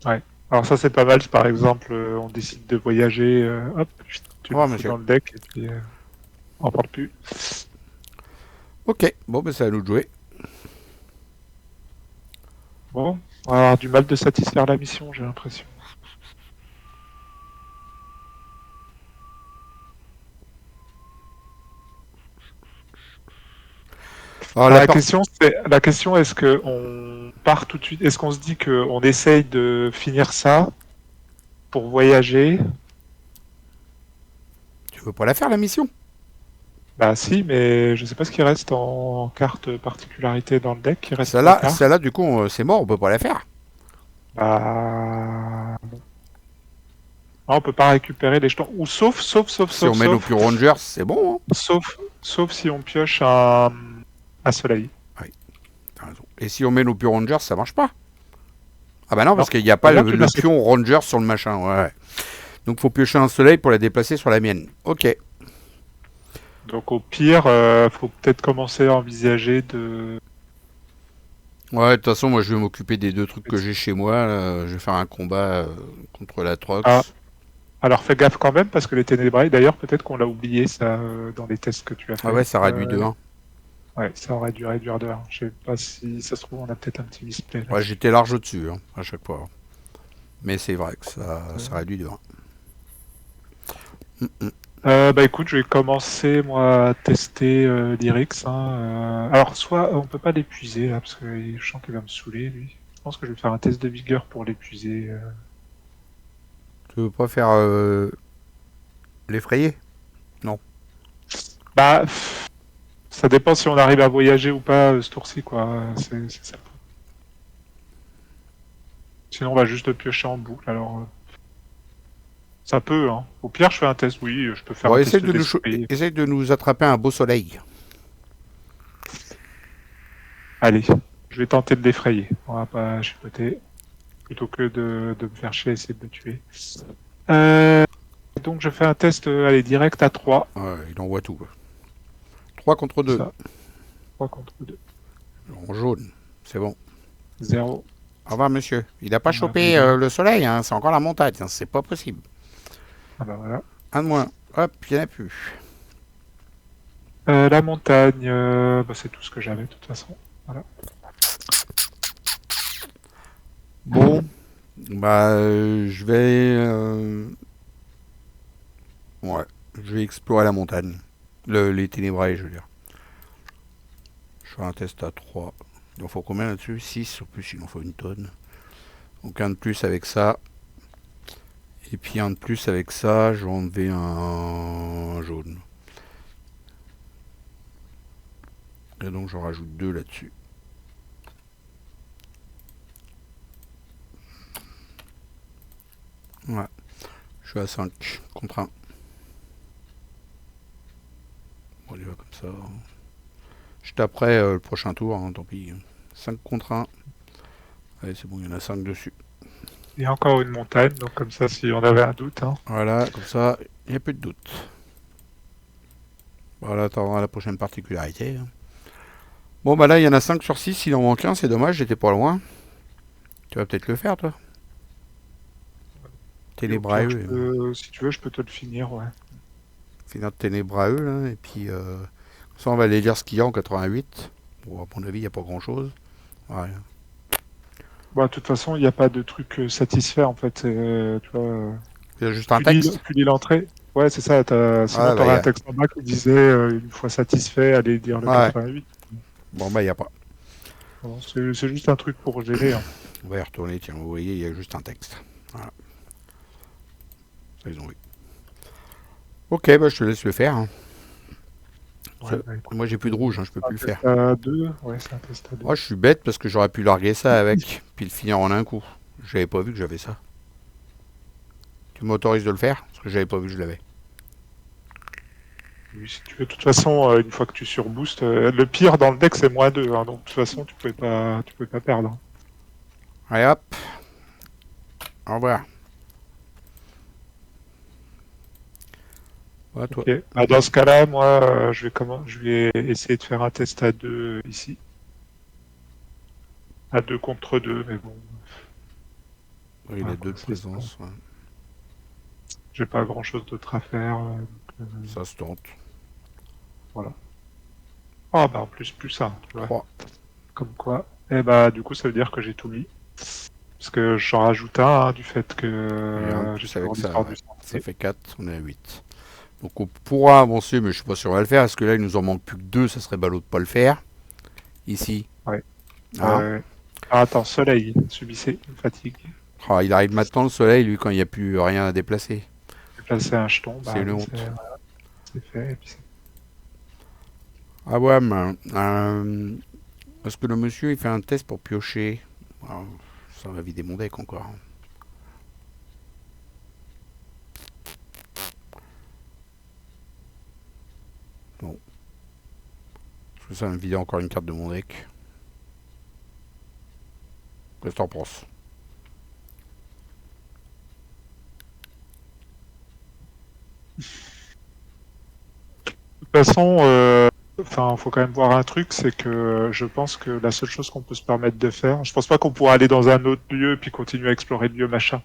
Ouais. Alors ça c'est pas mal, si par exemple on décide de voyager, hop, Au tu le revoir, fous monsieur. dans le deck et puis on en parle plus. Ok, bon, ben, c'est à nous de jouer. Bon, on va avoir du mal de satisfaire la mission, j'ai l'impression. Alors, Alors la question est-ce que on part tout de suite, est-ce qu'on se dit qu'on essaye de finir ça pour voyager? Tu veux pas la faire, la mission? Bah si, mais je sais pas ce qui reste en carte particularité dans le deck, il reste 3 Celle-là, cartes. celle-là, du coup, c'est mort, on peut pas la faire. Bah non, on peut pas récupérer les jetons. Ou Si on met nos pure Rangers, c'est bon. Hein. sauf si on pioche un soleil. Oui, t'as raison. Et si on met nos pure Rangers, ça marche pas. Ah bah non, Non, parce qu'il n'y a on pas vient le, de le passer. pion Ranger sur le machin. Ouais. Donc faut piocher un soleil pour la déplacer sur la mienne. Ok. Donc au pire, faut peut-être commencer à envisager de. Ouais, de toute façon, moi je vais m'occuper des deux trucs que j'ai chez moi. Là. Je vais faire un combat contre la Ah, Trox. alors fais gaffe quand même parce que les Ténébrailles, d'ailleurs, peut-être qu'on l'a oublié ça dans les tests que tu as Ah fait. ouais, ça réduit de 1. Ouais, ça aurait dû réduire de 1. Je sais pas si ça se trouve, on a peut-être un petit misplay Ouais, là-dessus. j'étais large au-dessus hein, à chaque fois. Mais c'est vrai que ça réduit de 1. Bah écoute, je vais commencer moi à tester l'Irix. Hein. Alors soit on peut pas l'épuiser là parce que je sens qu'il va me saouler lui. Je pense que je vais faire un test de vigueur pour l'épuiser. Tu veux pas faire l'effrayer? Non. Bah ça dépend si on arrive à voyager ou pas ce tour-ci quoi. C'est ça. Sinon on va juste le piocher en boucle. Alors ça peut. Hein. Au pire je fais un test. Oui, je peux faire Bon, un test d'esprit. essaye de nous attraper un beau soleil. Allez, je vais tenter de l'effrayer. On va pas chipoter plutôt que de me faire chier à essayer de me tuer. Euh, Donc je fais un test, allez, direct à 3. Ouais, il envoie tout. 3 contre 2. Ça, 3 contre 2. En jaune. C'est bon. 0. Au revoir, monsieur. Il n'a pas Ah chopé bah, le soleil, hein. C'est encore la montagne. Hein. C'est pas possible. voilà. Un de moins. Hop, il n'y en a plus. La montagne, bah, c'est tout ce que j'avais de toute façon. Voilà. Bon. Bah, je vais. Ouais. Je vais explorer la montagne. Les ténébrailles, je veux dire. Je fais un test à 3. Il en faut combien là-dessus? 6. En plus, il en faut une tonne. Donc un de plus avec ça. Et puis un de plus avec ça, je vais enlever un jaune. Et donc j'en rajoute 2 là-dessus. Ouais. Je suis à 5 contre 1. Bon, on y va comme ça. Je taperai le prochain tour, hein, tant pis. 5 contre 1. Allez, c'est bon, il y en a 5 dessus. Il y a encore une montagne, donc comme ça, si on avait un doute. Hein. Voilà, comme ça, il n'y a plus de doute. Voilà, attendant la prochaine particularité. Bon, bah là, il y en a 5 sur 6. Il en manque un, c'est dommage, j'étais pas loin. Tu vas peut-être le faire, toi. Et au pire, Ténébraeux. si tu veux, je peux te le finir, ouais. Finir de Ténébraeux, là. Et puis, ça, on va aller lire ce qu'il y a en 88. Bon, à mon avis, il n'y a pas grand-chose. Ouais. Bah, de toute façon, il n'y a pas de truc satisfait, en fait. Tu vois, Il y a juste un texte. tu lis l'entrée. Ouais, c'est ça. Sinon, Ouais, tu bah, aurais un texte en bas qui disait une fois satisfait, allez dire le Ouais. 88. Bon, bah, il n'y a pas. Bon, c'est juste un truc pour gérer, en fait. On va y retourner, tiens, vous voyez, il y a juste un texte. Voilà. Ça, ils ont vu. Ok, bah, je te laisse le faire. Hein. Ouais, bah, écoute, Moi, j'ai plus de rouge, hein, je peux plus le test faire. à 2. Ouais, c'est un test à 2. Moi, je suis bête parce que j'aurais pu larguer ça avec, puis le finir en un coup. J'avais pas vu que j'avais ça. Tu m'autorises de le faire? Parce que j'avais pas vu que je l'avais. Oui, si tu veux, de toute façon, une fois que tu surboostes, le pire dans le deck, c'est -2. Hein, donc, de toute façon, tu pouvais pas perdre. Hein. Allez hop, au revoir. Ouais, toi. Ok. Bah, dans ce cas-là, moi, je vais essayer de faire un test à 2 ici. À 2 contre 2, mais bon, Oui, il voilà, a deux quoi, de présence. Ouais. j'ai pas grand-chose d'autre à faire. Ça se tente. Voilà. Ah bah en plus, plus ça, tu vois. 3. Comme quoi. Et bah du coup, ça veut dire que j'ai tout mis. Parce que j'en rajoute un hein, du fait que Et un de j'ai plus avec toujours ça, l'histoire ouais. du Ça sentier. fait 4, on est à 8. Donc on pourra avancer, mais je suis pas sûr on va le faire. Parce que là, il nous en manque plus que 2, ça serait ballot de pas le faire. Ici. Ouais. Hein? Ah, attends, soleil, subissez une fatigue. Ah, il arrive maintenant le soleil, lui, quand il n'y a plus rien à déplacer. J'ai placé un jeton, C'est bah une oui, honte. c'est fait. Et puis Ah ouais, mais, est-ce que le monsieur, il fait un test pour piocher? Ah, ça va vider mon deck encore. Bon. Parce que ça va me vider encore une carte de mon deck. Qu'est-ce que t'en penses? de toute façon, enfin, faut quand même voir un truc, c'est que je pense que la seule chose qu'on peut se permettre de faire, je pense pas qu'on pourra aller dans un autre lieu puis continuer à explorer le lieu machin.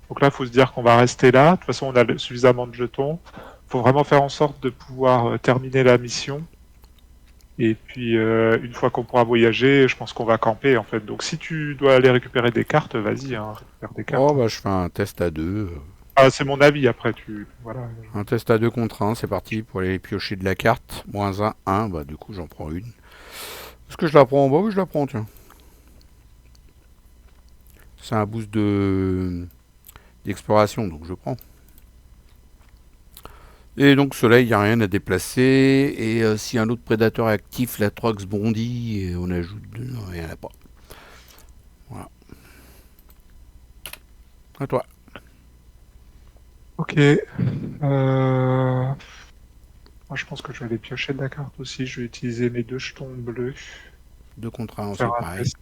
Donc là, faut se dire qu'on va rester là. De toute façon, on a suffisamment de jetons. Faut vraiment faire en sorte de pouvoir terminer la mission. Et puis, une fois qu'on pourra voyager, je pense qu'on va camper en fait. Donc, si tu dois aller récupérer des cartes, vas-y, hein, récupère des cartes. Oh, Hein. bah, je fais un test à 2. Ah, c'est mon avis. Après, voilà. Un test à 2 contre 1, c'est parti pour aller piocher de la carte. Moins 1, 1, bah, du coup, j'en prends une. Est-ce que je la prends en bas ou je la prends, tiens? C'est un boost d'exploration, donc je prends. Et donc soleil, il n'y a rien à déplacer. Et si un autre prédateur est actif, la Trox bondit et on ajoute 2. Non, il n'y en a pas. Voilà. À toi. Ok. Moi, je pense que je vais aller piocher de la carte aussi. Je vais utiliser mes 2 jetons bleus. 2 contre 1, Faire c'est un pareil. test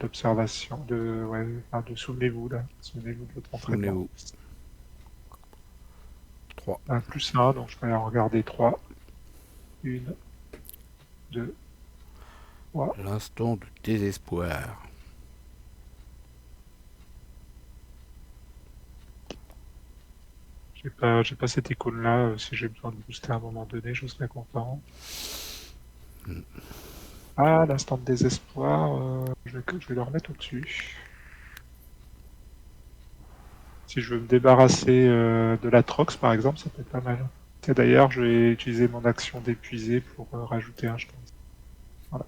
d'observation. Ouais, enfin, souvenez-vous, là. Souvenez-vous de votre entraînement. Souvenez-vous. 3. Plus 1, donc je vais en regarder 3. 1, 2, 3. L'instant du désespoir. J'ai pas cette icône-là. Si j'ai besoin de booster à un moment donné, je serais content. Ah, l'instant de désespoir. Je vais le remettre au-dessus. Si je veux me débarrasser de la Trox, par exemple, ça peut être pas mal. Et d'ailleurs, je vais utiliser mon action d'épuiser pour rajouter un jeton. Voilà.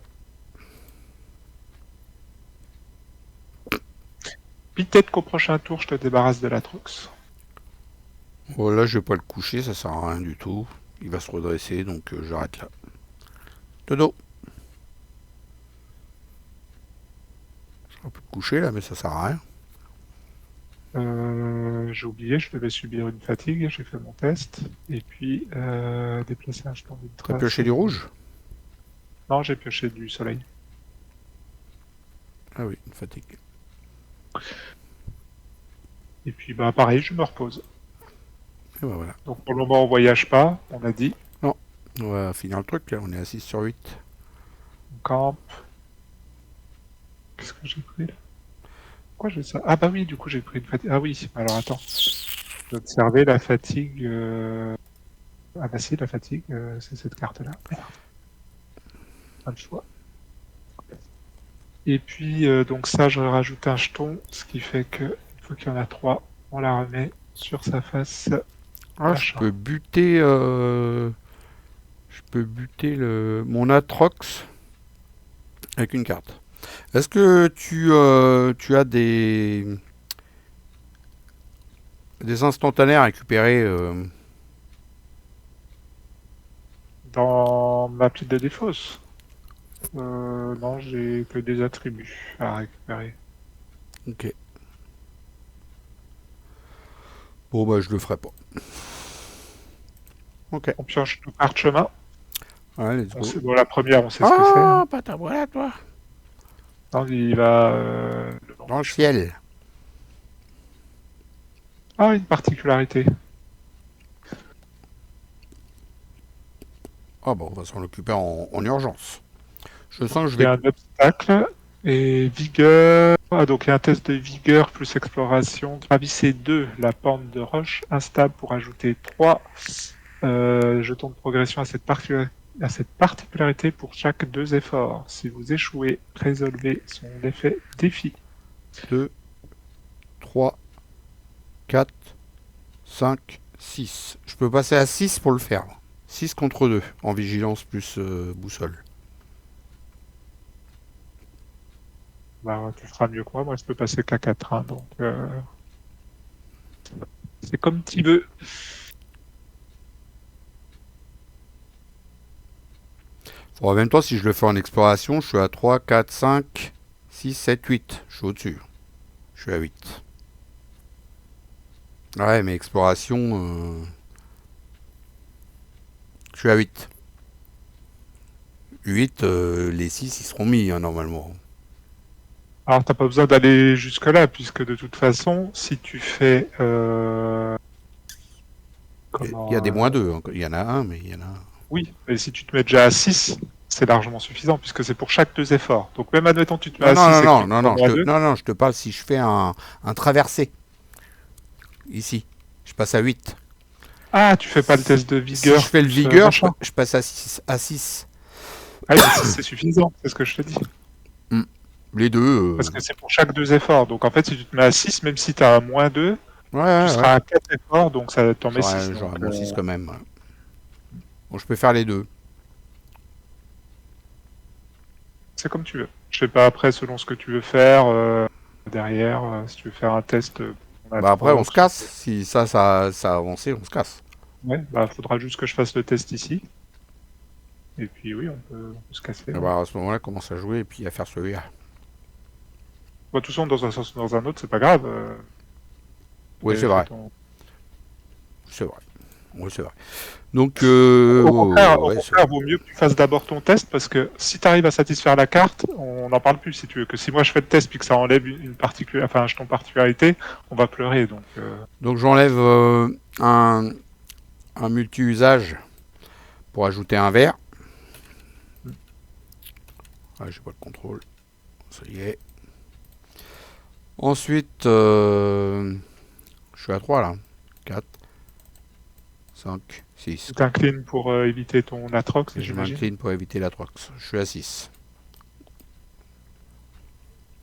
Peut-être qu'au prochain tour, je te débarrasse de la Trox. Bon, là, je vais pas le coucher, ça sert à rien du tout. Il va se redresser, donc j'arrête là. Dodo. Je peux le coucher là, mais ça sert à rien. J'ai oublié, je devais subir une fatigue, j'ai fait mon test. Et puis, déplacer un jeton d'une T'as trace. pioché du rouge? Non, j'ai pioché du soleil. Ah oui, une fatigue. Et puis, pareil, je me repose. Et ben voilà. Donc, pour le moment, on voyage pas, on a dit. Non, On va finir le truc là, on est à 6 sur 8. On campe. Qu'est-ce que j'ai pris là? Pourquoi j'ai ça? Ah bah oui, du coup j'ai pris une fatigue. Ah oui, alors attends. Observer la fatigue. Ah bah si, la fatigue, c'est cette carte-là. Merde. Pas le choix. Et puis, donc ça, je rajoute un jeton, ce qui fait que, une fois qu'il y en a 3, on la remet sur sa face. Ah, Machin. je peux buter mon Atrox avec une carte. Est-ce que tu as des instantanés à récupérer Dans ma petite de défausse, non, j'ai que des attributs à récupérer. Ok. Bon, bah, je le ferai pas. Ok. On pioche nos cartes chemin. Ouais, let's On go. sait, bon, la première, on sait ce que c'est, Ah, hein. pas ta voilà, toi. Non, il va le long Dans du le chemin. ciel. Ah, une particularité. Ah, bon, on va s'en occuper en urgence. Je sens que je Il y vais. a un obstacle et vigueur. Ah, donc il y a un test de vigueur plus exploration. Gravissez 2 la pente de roche instable pour ajouter 3 jetons de progression à cette particularité pour chaque 2 efforts. Si vous échouez, résolvez son effet défi. 2, 3, 4, 5, 6. Je peux passer à 6 pour le faire. 6 contre 2 en vigilance plus boussole. Bah, tu feras mieux que moi. Moi, je peux passer qu'à 4. Hein, donc, c'est comme tu veux. En même temps, si je le fais en exploration, je suis à 3, 4, 5, 6, 7, 8. Je suis au-dessus. Je suis à 8. Ouais, mais exploration, je suis à 8. 8, les 6, ils seront mis, hein, normalement. Alors, t'as pas besoin d'aller jusque-là, puisque de toute façon, si tu fais Il y a comment des moins 2. Il y en a un, mais il y en a un. oui, mais si tu te mets déjà à 6, c'est largement suffisant, puisque c'est pour chaque 2 efforts. Donc même admettons tu te mets Non, à non, 6 non, et que non, tu non, prends non, moins 2. non, non, je te parle si je fais un traversé. Ici. Je passe à 8. Ah, tu fais pas le test de Si je vigueur fais le plus vigueur, machin. je passe à 6. À 6. Ah, mais 6 c'est suffisant, c'est ce que je te dis. Les deux. Parce que c'est pour chaque 2 efforts. Donc en fait, si tu te mets à 6, même si tu as un moins 2, Ouais, tu ouais, ouais. seras à 4 efforts, donc ça t'en met 6. J'aurais Donc mon 6 quand même. Ouais. Bon, je peux faire les deux. c'est comme tu veux. Je sais pas après, selon ce que tu veux faire, derrière, si tu veux faire un test pour Bah après, on se Atrox, casse. Si ça a avancé, on se casse. ouais, bah faudra juste que je fasse le test ici. Et puis oui, on peut se casser. Et Ouais. bah à ce moment-là, commence à jouer et puis à faire celui-là. Bon, de toute façon, dans un sens ou dans un autre, c'est pas grave. Oui, c'est Fait vrai. ton... C'est vrai. Oui, c'est vrai. Donc, Au ouais, contraire, vaut mieux que tu fasses d'abord ton test parce que si tu arrives à satisfaire la carte, on n'en parle plus si tu veux. Que si moi je fais le test puis que ça enlève enfin, un jeton particularité, on va pleurer. donc j'enlève un multi-usage pour ajouter un verre. Ah, j'ai pas le contrôle. Ça y est. Ensuite, je suis à 3 là. 4, 5, 6. tu t'inclines pour éviter ton Atrox, Et je j'imagine. m'incline pour éviter la trox. Je suis à 6.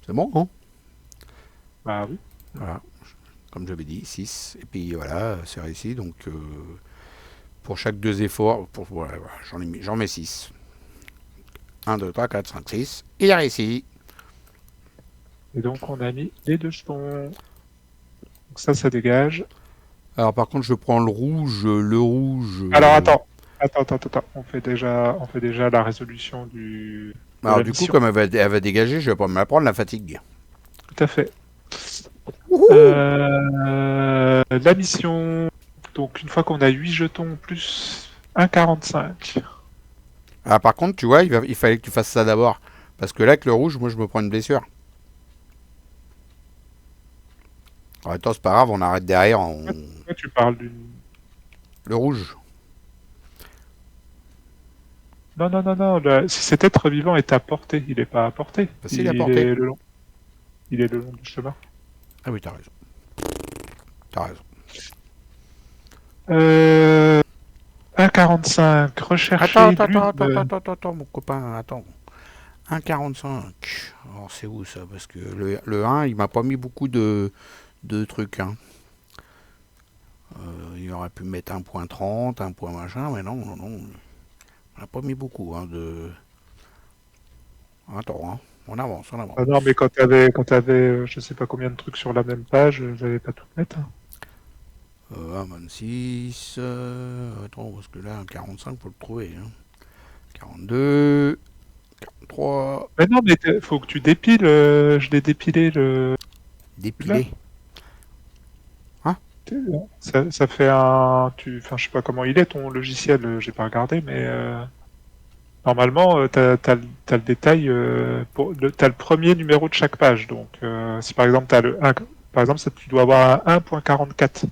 C'est bon, hein? Bah oui. Voilà. Comme j'avais dit, 6. Et puis voilà, c'est réussi. Donc, pour chaque 2 efforts, voilà, j'en mets 6. 1, 2, 3, 4, 5, 6. Il a réussi. Et donc on a mis les 2 jetons. Donc ça dégage. Alors par contre, je prends le rouge. Le rouge. Alors attends. On fait déjà la résolution de Alors la du coup, mission. comme elle va dégager, je vais pas me la prendre, la fatigue. Tout à fait. Wouhou. La mission, donc une fois qu'on a 8 jetons plus 1,45. Ah, par contre, tu vois, il fallait que tu fasses ça d'abord. Parce que là, avec le rouge, moi, je me prends une blessure. Alors, attends, c'est pas grave, on arrête derrière. Pourquoi tu parles d'une... Le rouge. Non, non, non, non. Si cet être vivant est à portée, il est pas à portée. Bah, s'il est à portée. Est le long. Il est le long du chemin. Ah oui, t'as raison. T'as raison. 1,45. Rechercher l'une. Attends, mon copain, attends. 1,45. Alors, c'est où ça? Parce que le 1, il m'a pas mis beaucoup de trucs. Hein. Il aurait pu mettre 1,30, un point machin, mais non, non, non. Il m'a pas mis beaucoup de. Attends, hein. On avance, on avance. Ah non, mais quand t'avais, je sais pas combien de trucs sur la même page, j'avais pas tout mettre. 26. Attends, parce que là, 45, faut le trouver. Hein. 42. 43. Mais non, mais faut que tu dépiles. Je l'ai dépilé le. Là. Dépilé. Hein? Ça fait un. Enfin, je sais pas comment il est ton logiciel. J'ai pas regardé, mais normalement, t'as le détail. T'as le premier numéro de chaque page. Donc, si par exemple t'as le 1, par exemple, ça, tu dois avoir un 1.44.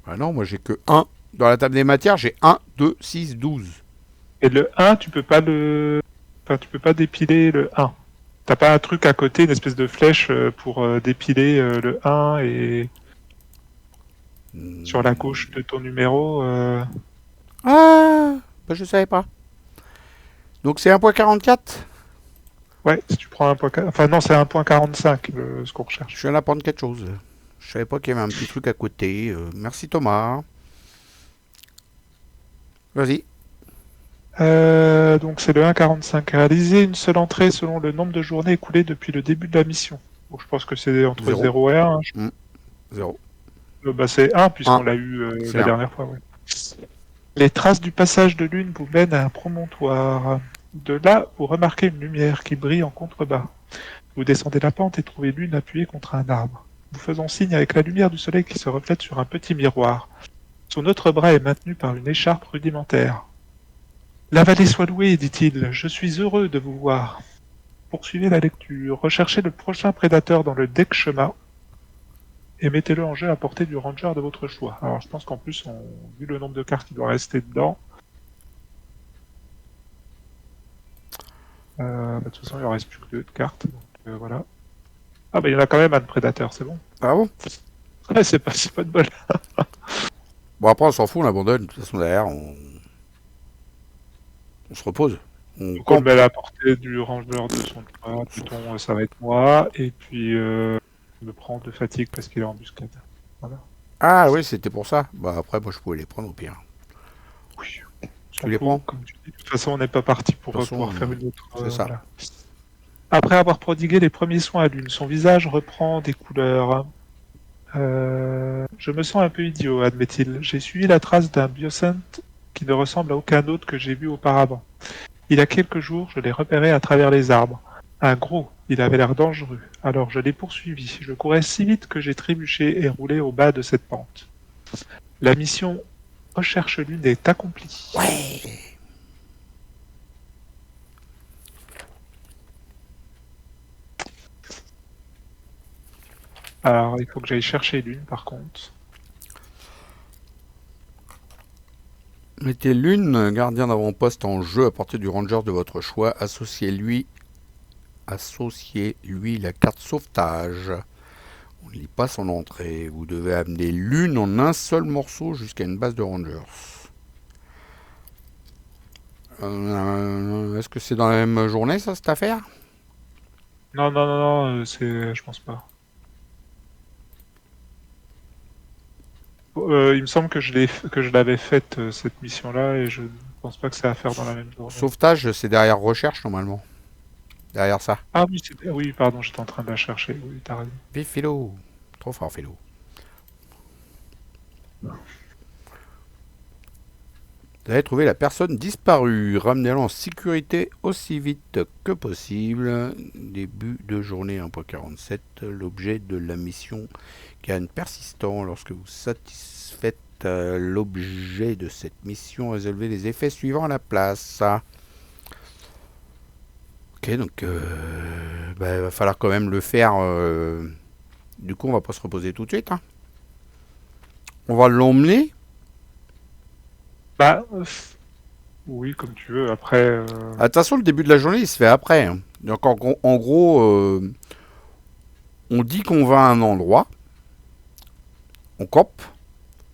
Ah non, moi j'ai que 1. Dans la table des matières, j'ai 1, 2, 6, 12. Et le 1, tu peux pas le. Enfin, tu peux pas dépiler le 1. T'as pas un truc à côté, une espèce de flèche pour dépiler le 1 et sur la gauche de ton numéro. Ah, bah je savais pas. Donc c'est 1,44. Ouais, si tu prends 1.4. Enfin, non, c'est 1.45 ce qu'on Je recherche. suis allé apprendre quelque chose. Je savais pas qu'il y avait un petit truc à côté. Merci Thomas. Vas-y. Donc, c'est le 1.45. Réaliser une seule entrée selon le nombre de journées écoulées depuis le début de la mission. Bon, je pense que c'est entre 0. 0 et 1. 0. Bah, c'est 1 puisqu'on 1. l'a eu C'est la 1. dernière fois. Ouais. Les traces du passage de lune vous mènent à un promontoire. De là, vous remarquez une lumière qui brille en contrebas. Vous descendez la pente et trouvez l'une appuyée contre un arbre, vous faisant signe avec la lumière du soleil qui se reflète sur un petit miroir. Son autre bras est maintenu par une écharpe rudimentaire. La vallée soit louée, dit-il, je suis heureux de vous voir. Poursuivez la lecture, recherchez le prochain prédateur dans le deck chemin et mettez-le en jeu à portée du ranger de votre choix. Alors je pense qu'en plus, vu le nombre de cartes qui doit rester dedans, de toute façon il ne reste plus que 2 cartes, donc voilà. Ah bah il y en a quand même un de prédateur, c'est bon. Ah bon? Ouais, c'est pas de bol. Bon après on s'en fout, on abandonne. De toute façon derrière on se repose. On Donc on le campe. met à la portée du ranger de son choix, Pluton ça va être moi, et puis je me prends de fatigue parce qu'il est en embuscade. Voilà. Ah oui, c'était pour ça. Bah après moi je pouvais les prendre au pire. Oui. Tu les prends? Comme tu dis. De toute façon, on n'est pas parti pour De toute façon, pouvoir faire une autre. c'est ça. Voilà. Après avoir prodigué les premiers soins à Lune, son visage reprend des couleurs. Je me sens un peu idiot, admet-il. J'ai suivi la trace d'un biocenthe qui ne ressemble à aucun autre que j'ai vu auparavant. Il y a quelques jours, je l'ai repéré à travers les arbres. Un gros, il avait l'air dangereux. Alors je l'ai poursuivi. Je courais si vite que j'ai trébuché et roulé au bas de cette pente. La mission Recherche Lune est accomplie. Ouais. Alors, il faut que j'aille chercher Lune, par contre. Mettez l'une gardien d'avant-poste en jeu à partir du ranger de votre choix. Associez-lui la carte sauvetage. On ne lit pas son entrée. Vous devez amener l'une en un seul morceau jusqu'à une base de rangers. Est-ce que c'est dans la même journée ça cette affaire? Non, non, non, non, je pense pas. Il me semble que je l'avais faite cette mission-là et je ne pense pas que c'est à faire dans la même journée. Sauvetage c'est derrière recherche normalement. Derrière ça. Ah oui, oui, pardon, j'étais en train de la chercher. Oui, t'as raison. Vite Philo. Trop fort Philo. Vous avez trouvé la personne disparue. Ramenez-la en sécurité aussi vite que possible. Début de journée 1.47. L'objet de la mission gagne persistant. Lorsque vous satisfaites l'objet de cette mission, résolvez les effets suivants à la place. Ok, donc il va falloir quand même le faire. Du coup, on va pas se reposer tout de suite. Hein. On va l'emmener. Bah, Oui, comme tu veux. Après, Attention, le début de la journée, il se fait après, hein. Donc en gros, on dit qu'on va à un endroit, on campe,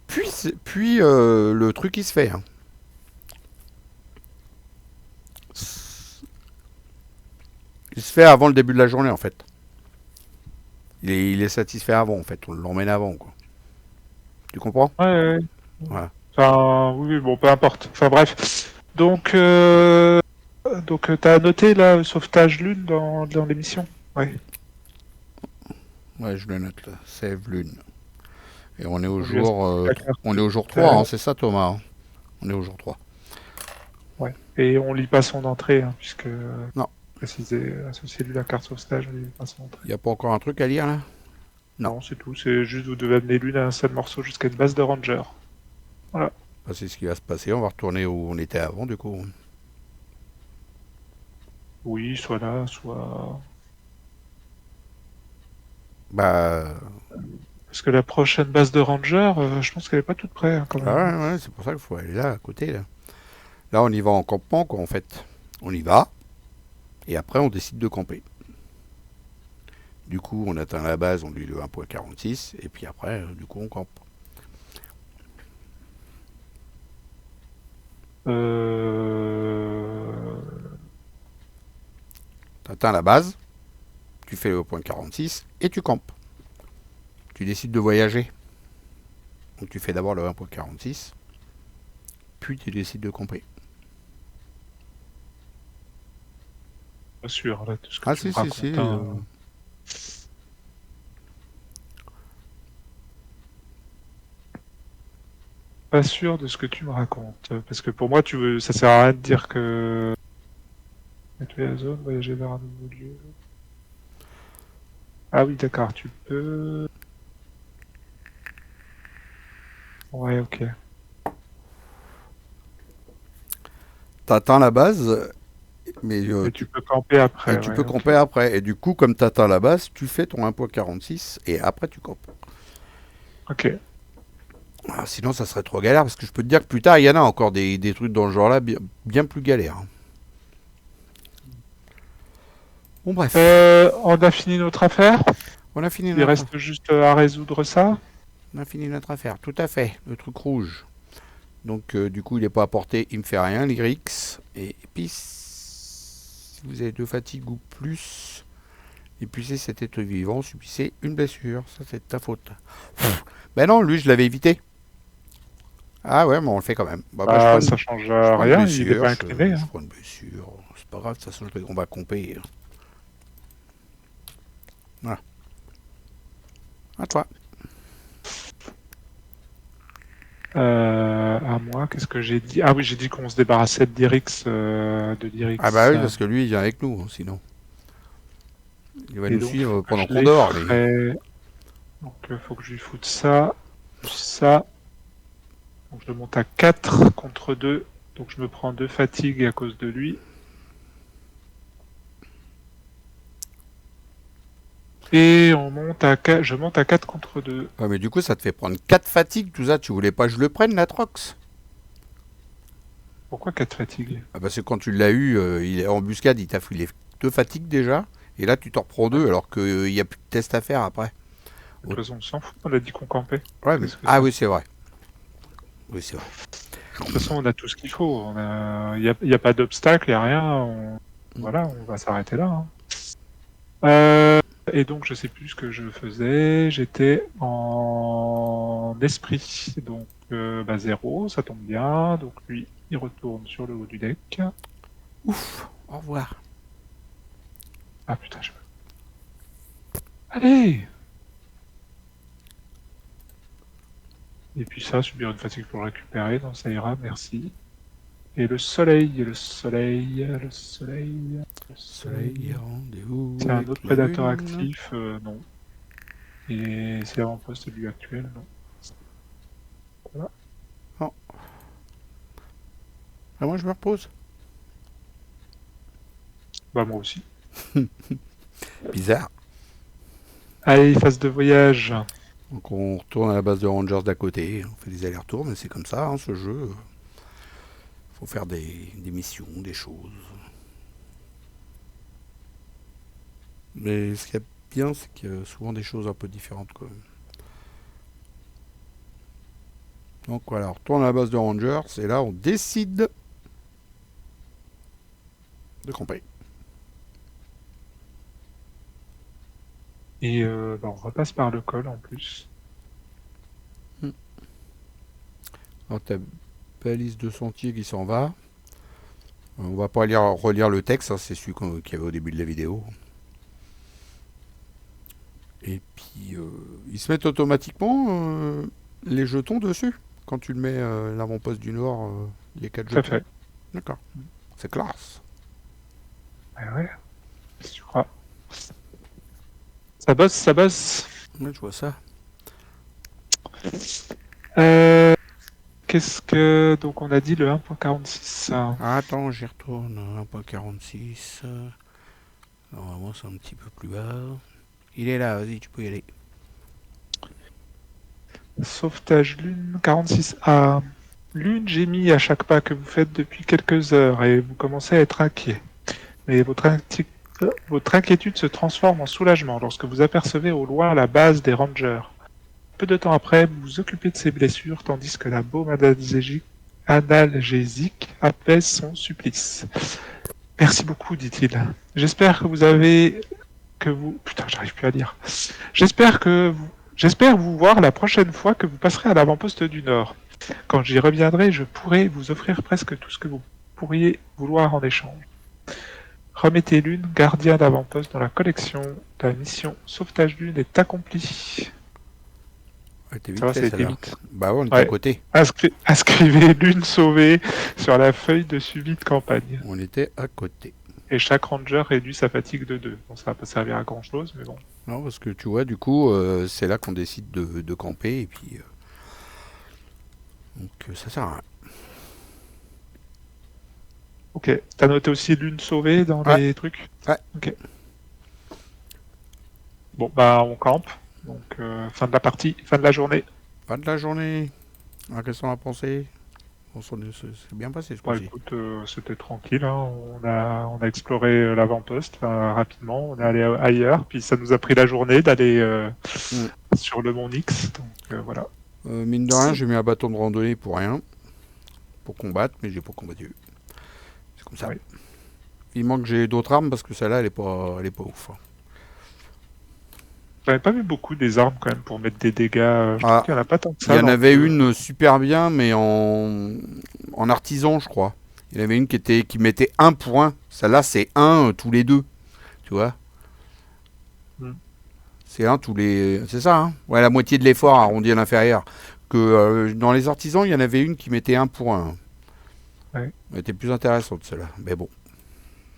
puis le truc il se fait, hein. Il se fait avant le début de la journée en fait. Il est satisfait avant en fait, on l'emmène avant quoi. Tu comprends? ouais, ouais. Voilà. Enfin, oui, oui, bon, peu importe. Enfin, bref. Donc, t'as noté là, sauvetage lune dans l'émission. Ouais. Ouais, je le note là. Save lune. Et on est au On lui a sorti jour, la carte. on est au jour 3, hein, c'est ça Thomas, hein. On est au jour 3. Ouais. Et on lit pas son entrée, hein, puisque Non, précisé, associé lui la carte sauvetage, on lit pas son entrée. il n'y a pas encore un truc à lire là? Non. Non, c'est tout. C'est juste vous devez amener l'une à un seul morceau jusqu'à une base de ranger. Voilà. Bah, c'est ce qui va se passer, on va retourner où on était avant du coup. Oui, soit là, soit. Bah, Parce que la prochaine base de ranger, je pense qu'elle est pas toute prête, hein, quand ah même. ouais, ouais, c'est pour ça qu'il faut aller là, à côté là. Là, on y va en campement quoi en fait. On y va, et après on décide de camper. Du coup, on atteint la base, on lui le 1.46, et puis après, du coup, on campe. Euh... Tu atteins la base, tu fais le 1.46, et tu campes. Tu décides de voyager. Donc tu fais d'abord le 1.46, puis tu décides de camper. Pas sûr, là, tout ce que Ah tu me si, si, si. racontes. Hein. Pas sûr de ce que tu me racontes. Parce que pour moi, ça sert à rien de dire que. Nettoyer la zone, voyager vers un nouveau lieu. Ah oui, d'accord, tu peux. Ouais, ok. T'atteins la base, mais Mais tu peux camper après, et tu ouais, peux ok. camper après. Et du coup, comme t'atteins la base, tu fais ton 1.46 et après tu campes. Ok. Ah, sinon, ça serait trop galère parce que je peux te dire que plus tard, il y en a encore des trucs dans ce genre-là bien plus galères, hein. Bon, bref, On a fini notre affaire. on a fini Il notre, reste juste à résoudre ça. on a fini notre affaire. Tout à fait, le truc rouge. Donc, du coup, il n'est pas apporté, il me fait rien, l'Yrix. Et puis, si vous avez 2 fatigues ou plus, épuisez cet être vivant, subissez une blessure. Ça, c'est de ta faute. Ben non, lui, je l'avais évité. Ah ouais, mais on le fait quand même. Bah, Bah, ça change je prends une rien, il est blessure. pas incliné. Je Hein. prends une blessure. C'est pas grave, de toute façon, on va camper. Voilà. À toi. À moi, qu'est-ce que j'ai dit? Ah oui, j'ai dit qu'on se débarrassait de Dirix. Ah bah oui, parce que lui, il vient avec nous, hein, sinon. Il va Et nous donc, il faut suivre que pendant je qu'on dort, lui. l'effraie. Donc, il faut que je lui foute ça, ça. Donc, je le monte à 4 contre 2. Donc, je me prends 2 fatigues à cause de lui. Et je monte à 4 contre 2. Ouais, mais du coup, ça te fait prendre 4 fatigues, tout ça. Tu voulais pas que je le prenne, l'Atrox? Pourquoi 4 fatigues? Ah bah c'est quand tu l'as eu, il est en embuscade, il t'a filé 2 fatigues déjà. Et là, tu t'en reprends 2 alors qu'il n'y a plus de test à faire après. De toute façon, on s'en fout, on a dit qu'on campait. Ouais, mais... Qu'est-ce que Ah ça? oui, c'est vrai. Oui, c'est vrai. De toute façon, on a tout ce qu'il faut. Il y a pas d'obstacle, il n'y a rien. Voilà, on va s'arrêter là. Hein. Et donc, je sais plus ce que je faisais. J'étais en esprit. Donc, 0, ça tombe bien. Donc, lui, il retourne sur le haut du deck. Ouf, au revoir. Ah putain, je... Allez! Et puis ça, subir une fatigue pour le récupérer. Donc, ça ira, merci. Et le soleil, le soleil, le soleil, le soleil. Rendez-vous. C'est un autre avec la prédateur lune. actif, non. Et c'est l'avant-poste de lui actuel, non. Voilà. Ah, moi, je me repose. Bah moi aussi. Bizarre. Allez, phase de voyage. Donc, on retourne à la base de Rangers d'à côté. On fait des allers-retours, mais c'est comme ça, hein, ce jeu. Faut faire des missions, des choses. Mais ce qui est bien, c'est qu'il y a souvent des choses un peu différentes quand même. Donc voilà, on retourne à la base de Rangers et là on décide de camper. Et on repasse par le col en plus. Alors t'as balise de sentier qui s'en va. On va pas relire le texte, hein, c'est celui qu'il y avait au début de la vidéo. Et puis ils se mettent automatiquement les jetons dessus. Quand tu le mets l'avant-poste du Nord, les 4 Tout à jetons. fait. D'accord. C'est classe. Ouais. Si tu crois. Ça bosse, ça bosse. Ouais, je vois ça. Qu'est-ce que... Donc on a dit le 1.46. Ah, attends, j'y retourne. 1.46. Normalement, c'est un petit peu plus bas. Il est là, vas-y, tu peux y aller. Sauvetage lune 46A. Lune gémit à chaque pas que vous faites depuis quelques heures et vous commencez à être inquiet. Mais votre inquiétude se transforme en soulagement lorsque vous apercevez au loin la base des Rangers. Peu de temps après, vous vous occupez de ses blessures tandis que la baume analgésique apaise son supplice. Merci beaucoup, dit-il. J'espère que vous avez... que vous... Putain, j'arrive plus à dire. J'espère vous voir la prochaine fois que vous passerez à l'avant-poste du Nord. Quand j'y reviendrai, je pourrai vous offrir presque tout ce que vous pourriez vouloir en échange. Remettez Lune, gardien d'avant-poste dans la collection. La mission Sauvetage Lune est accomplie. Ouais, t'es Ça vite va, ça a fait, été celle-là. vite. Bah ouais, on était à Ouais. côté. Inscrivez Lune sauvée sur la feuille de suivi de campagne. On était à côté. Et chaque ranger réduit sa fatigue de 2. Bon, ça va pas servir à grand chose, mais bon. Non, parce que tu vois, du coup, c'est là qu'on décide de camper et puis. Donc ça sert à rien. Ok. T'as noté aussi Lune sauvée dans Ouais. les trucs? Ouais. Ok. Bon, bah, on campe. Donc, fin de la partie, fin de la journée. Pas de la journée. Ah, qu'est-ce qu'on a pensé? Bon, c'est bien passé ce Bah, coup-ci. écoute, c'était tranquille. Hein. On a exploré l'avant-poste rapidement. On est allé ailleurs. Puis ça nous a pris la journée d'aller sur le mont Nix. Donc, voilà. Mine de rien, j'ai mis un bâton de randonnée pour rien. Pour combattre, mais j'ai pas combattu. C'est comme ça. Oui. Il manque que j'ai d'autres armes parce que celle-là, elle est pas ouf. Hein. J'avais pas vu beaucoup des armes quand même pour mettre des dégâts. Je trouve qu'il y en a pas tant que Il ça. y en dans avait le- une super bien, mais en artisan, je crois. Il y en avait une qui mettait 1 point. Celle-là, c'est 1 tous les 2. Tu vois? C'est 1 tous les. C'est ça, hein? Ouais, la moitié de l'effort arrondi à l'inférieur. Que dans les artisans, il y en avait une qui mettait 1 point. Ouais. Elle était plus intéressante, celle-là. Mais bon.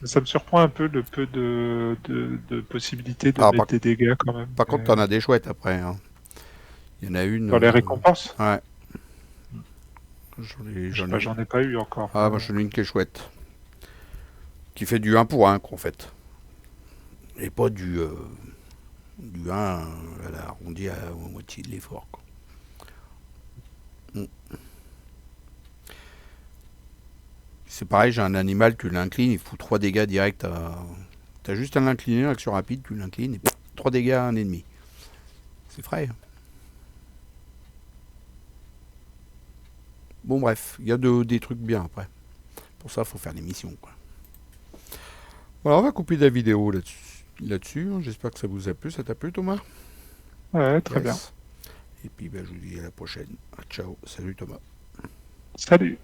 Ça me surprend un peu le peu de possibilités de Ah, mettre des dégâts quand même. Par contre, t'en as des chouettes après. Hein. Il y en a une. Dans les récompenses? Ouais. J'en ai pas eu encore. Ah, moi j'en ai une qui est chouette. Qui fait du 1 pour 1, en fait. Et pas du 1 arrondi à moitié de l'effort. C'est pareil, j'ai un animal, tu l'inclines, il fout 3 dégâts directs à. T'as juste à l'incliner, action rapide, tu l'inclines, et 3 dégâts à un ennemi. C'est frais. Bon, bref, il y a des trucs bien après. Pour ça, il faut faire des missions, quoi. Voilà, on va couper la vidéo là-dessus. J'espère que ça vous a plu. Ça t'a plu, Thomas? Ouais, très bien. Et puis, je vous dis à la prochaine. Ciao. Salut, Thomas. Salut.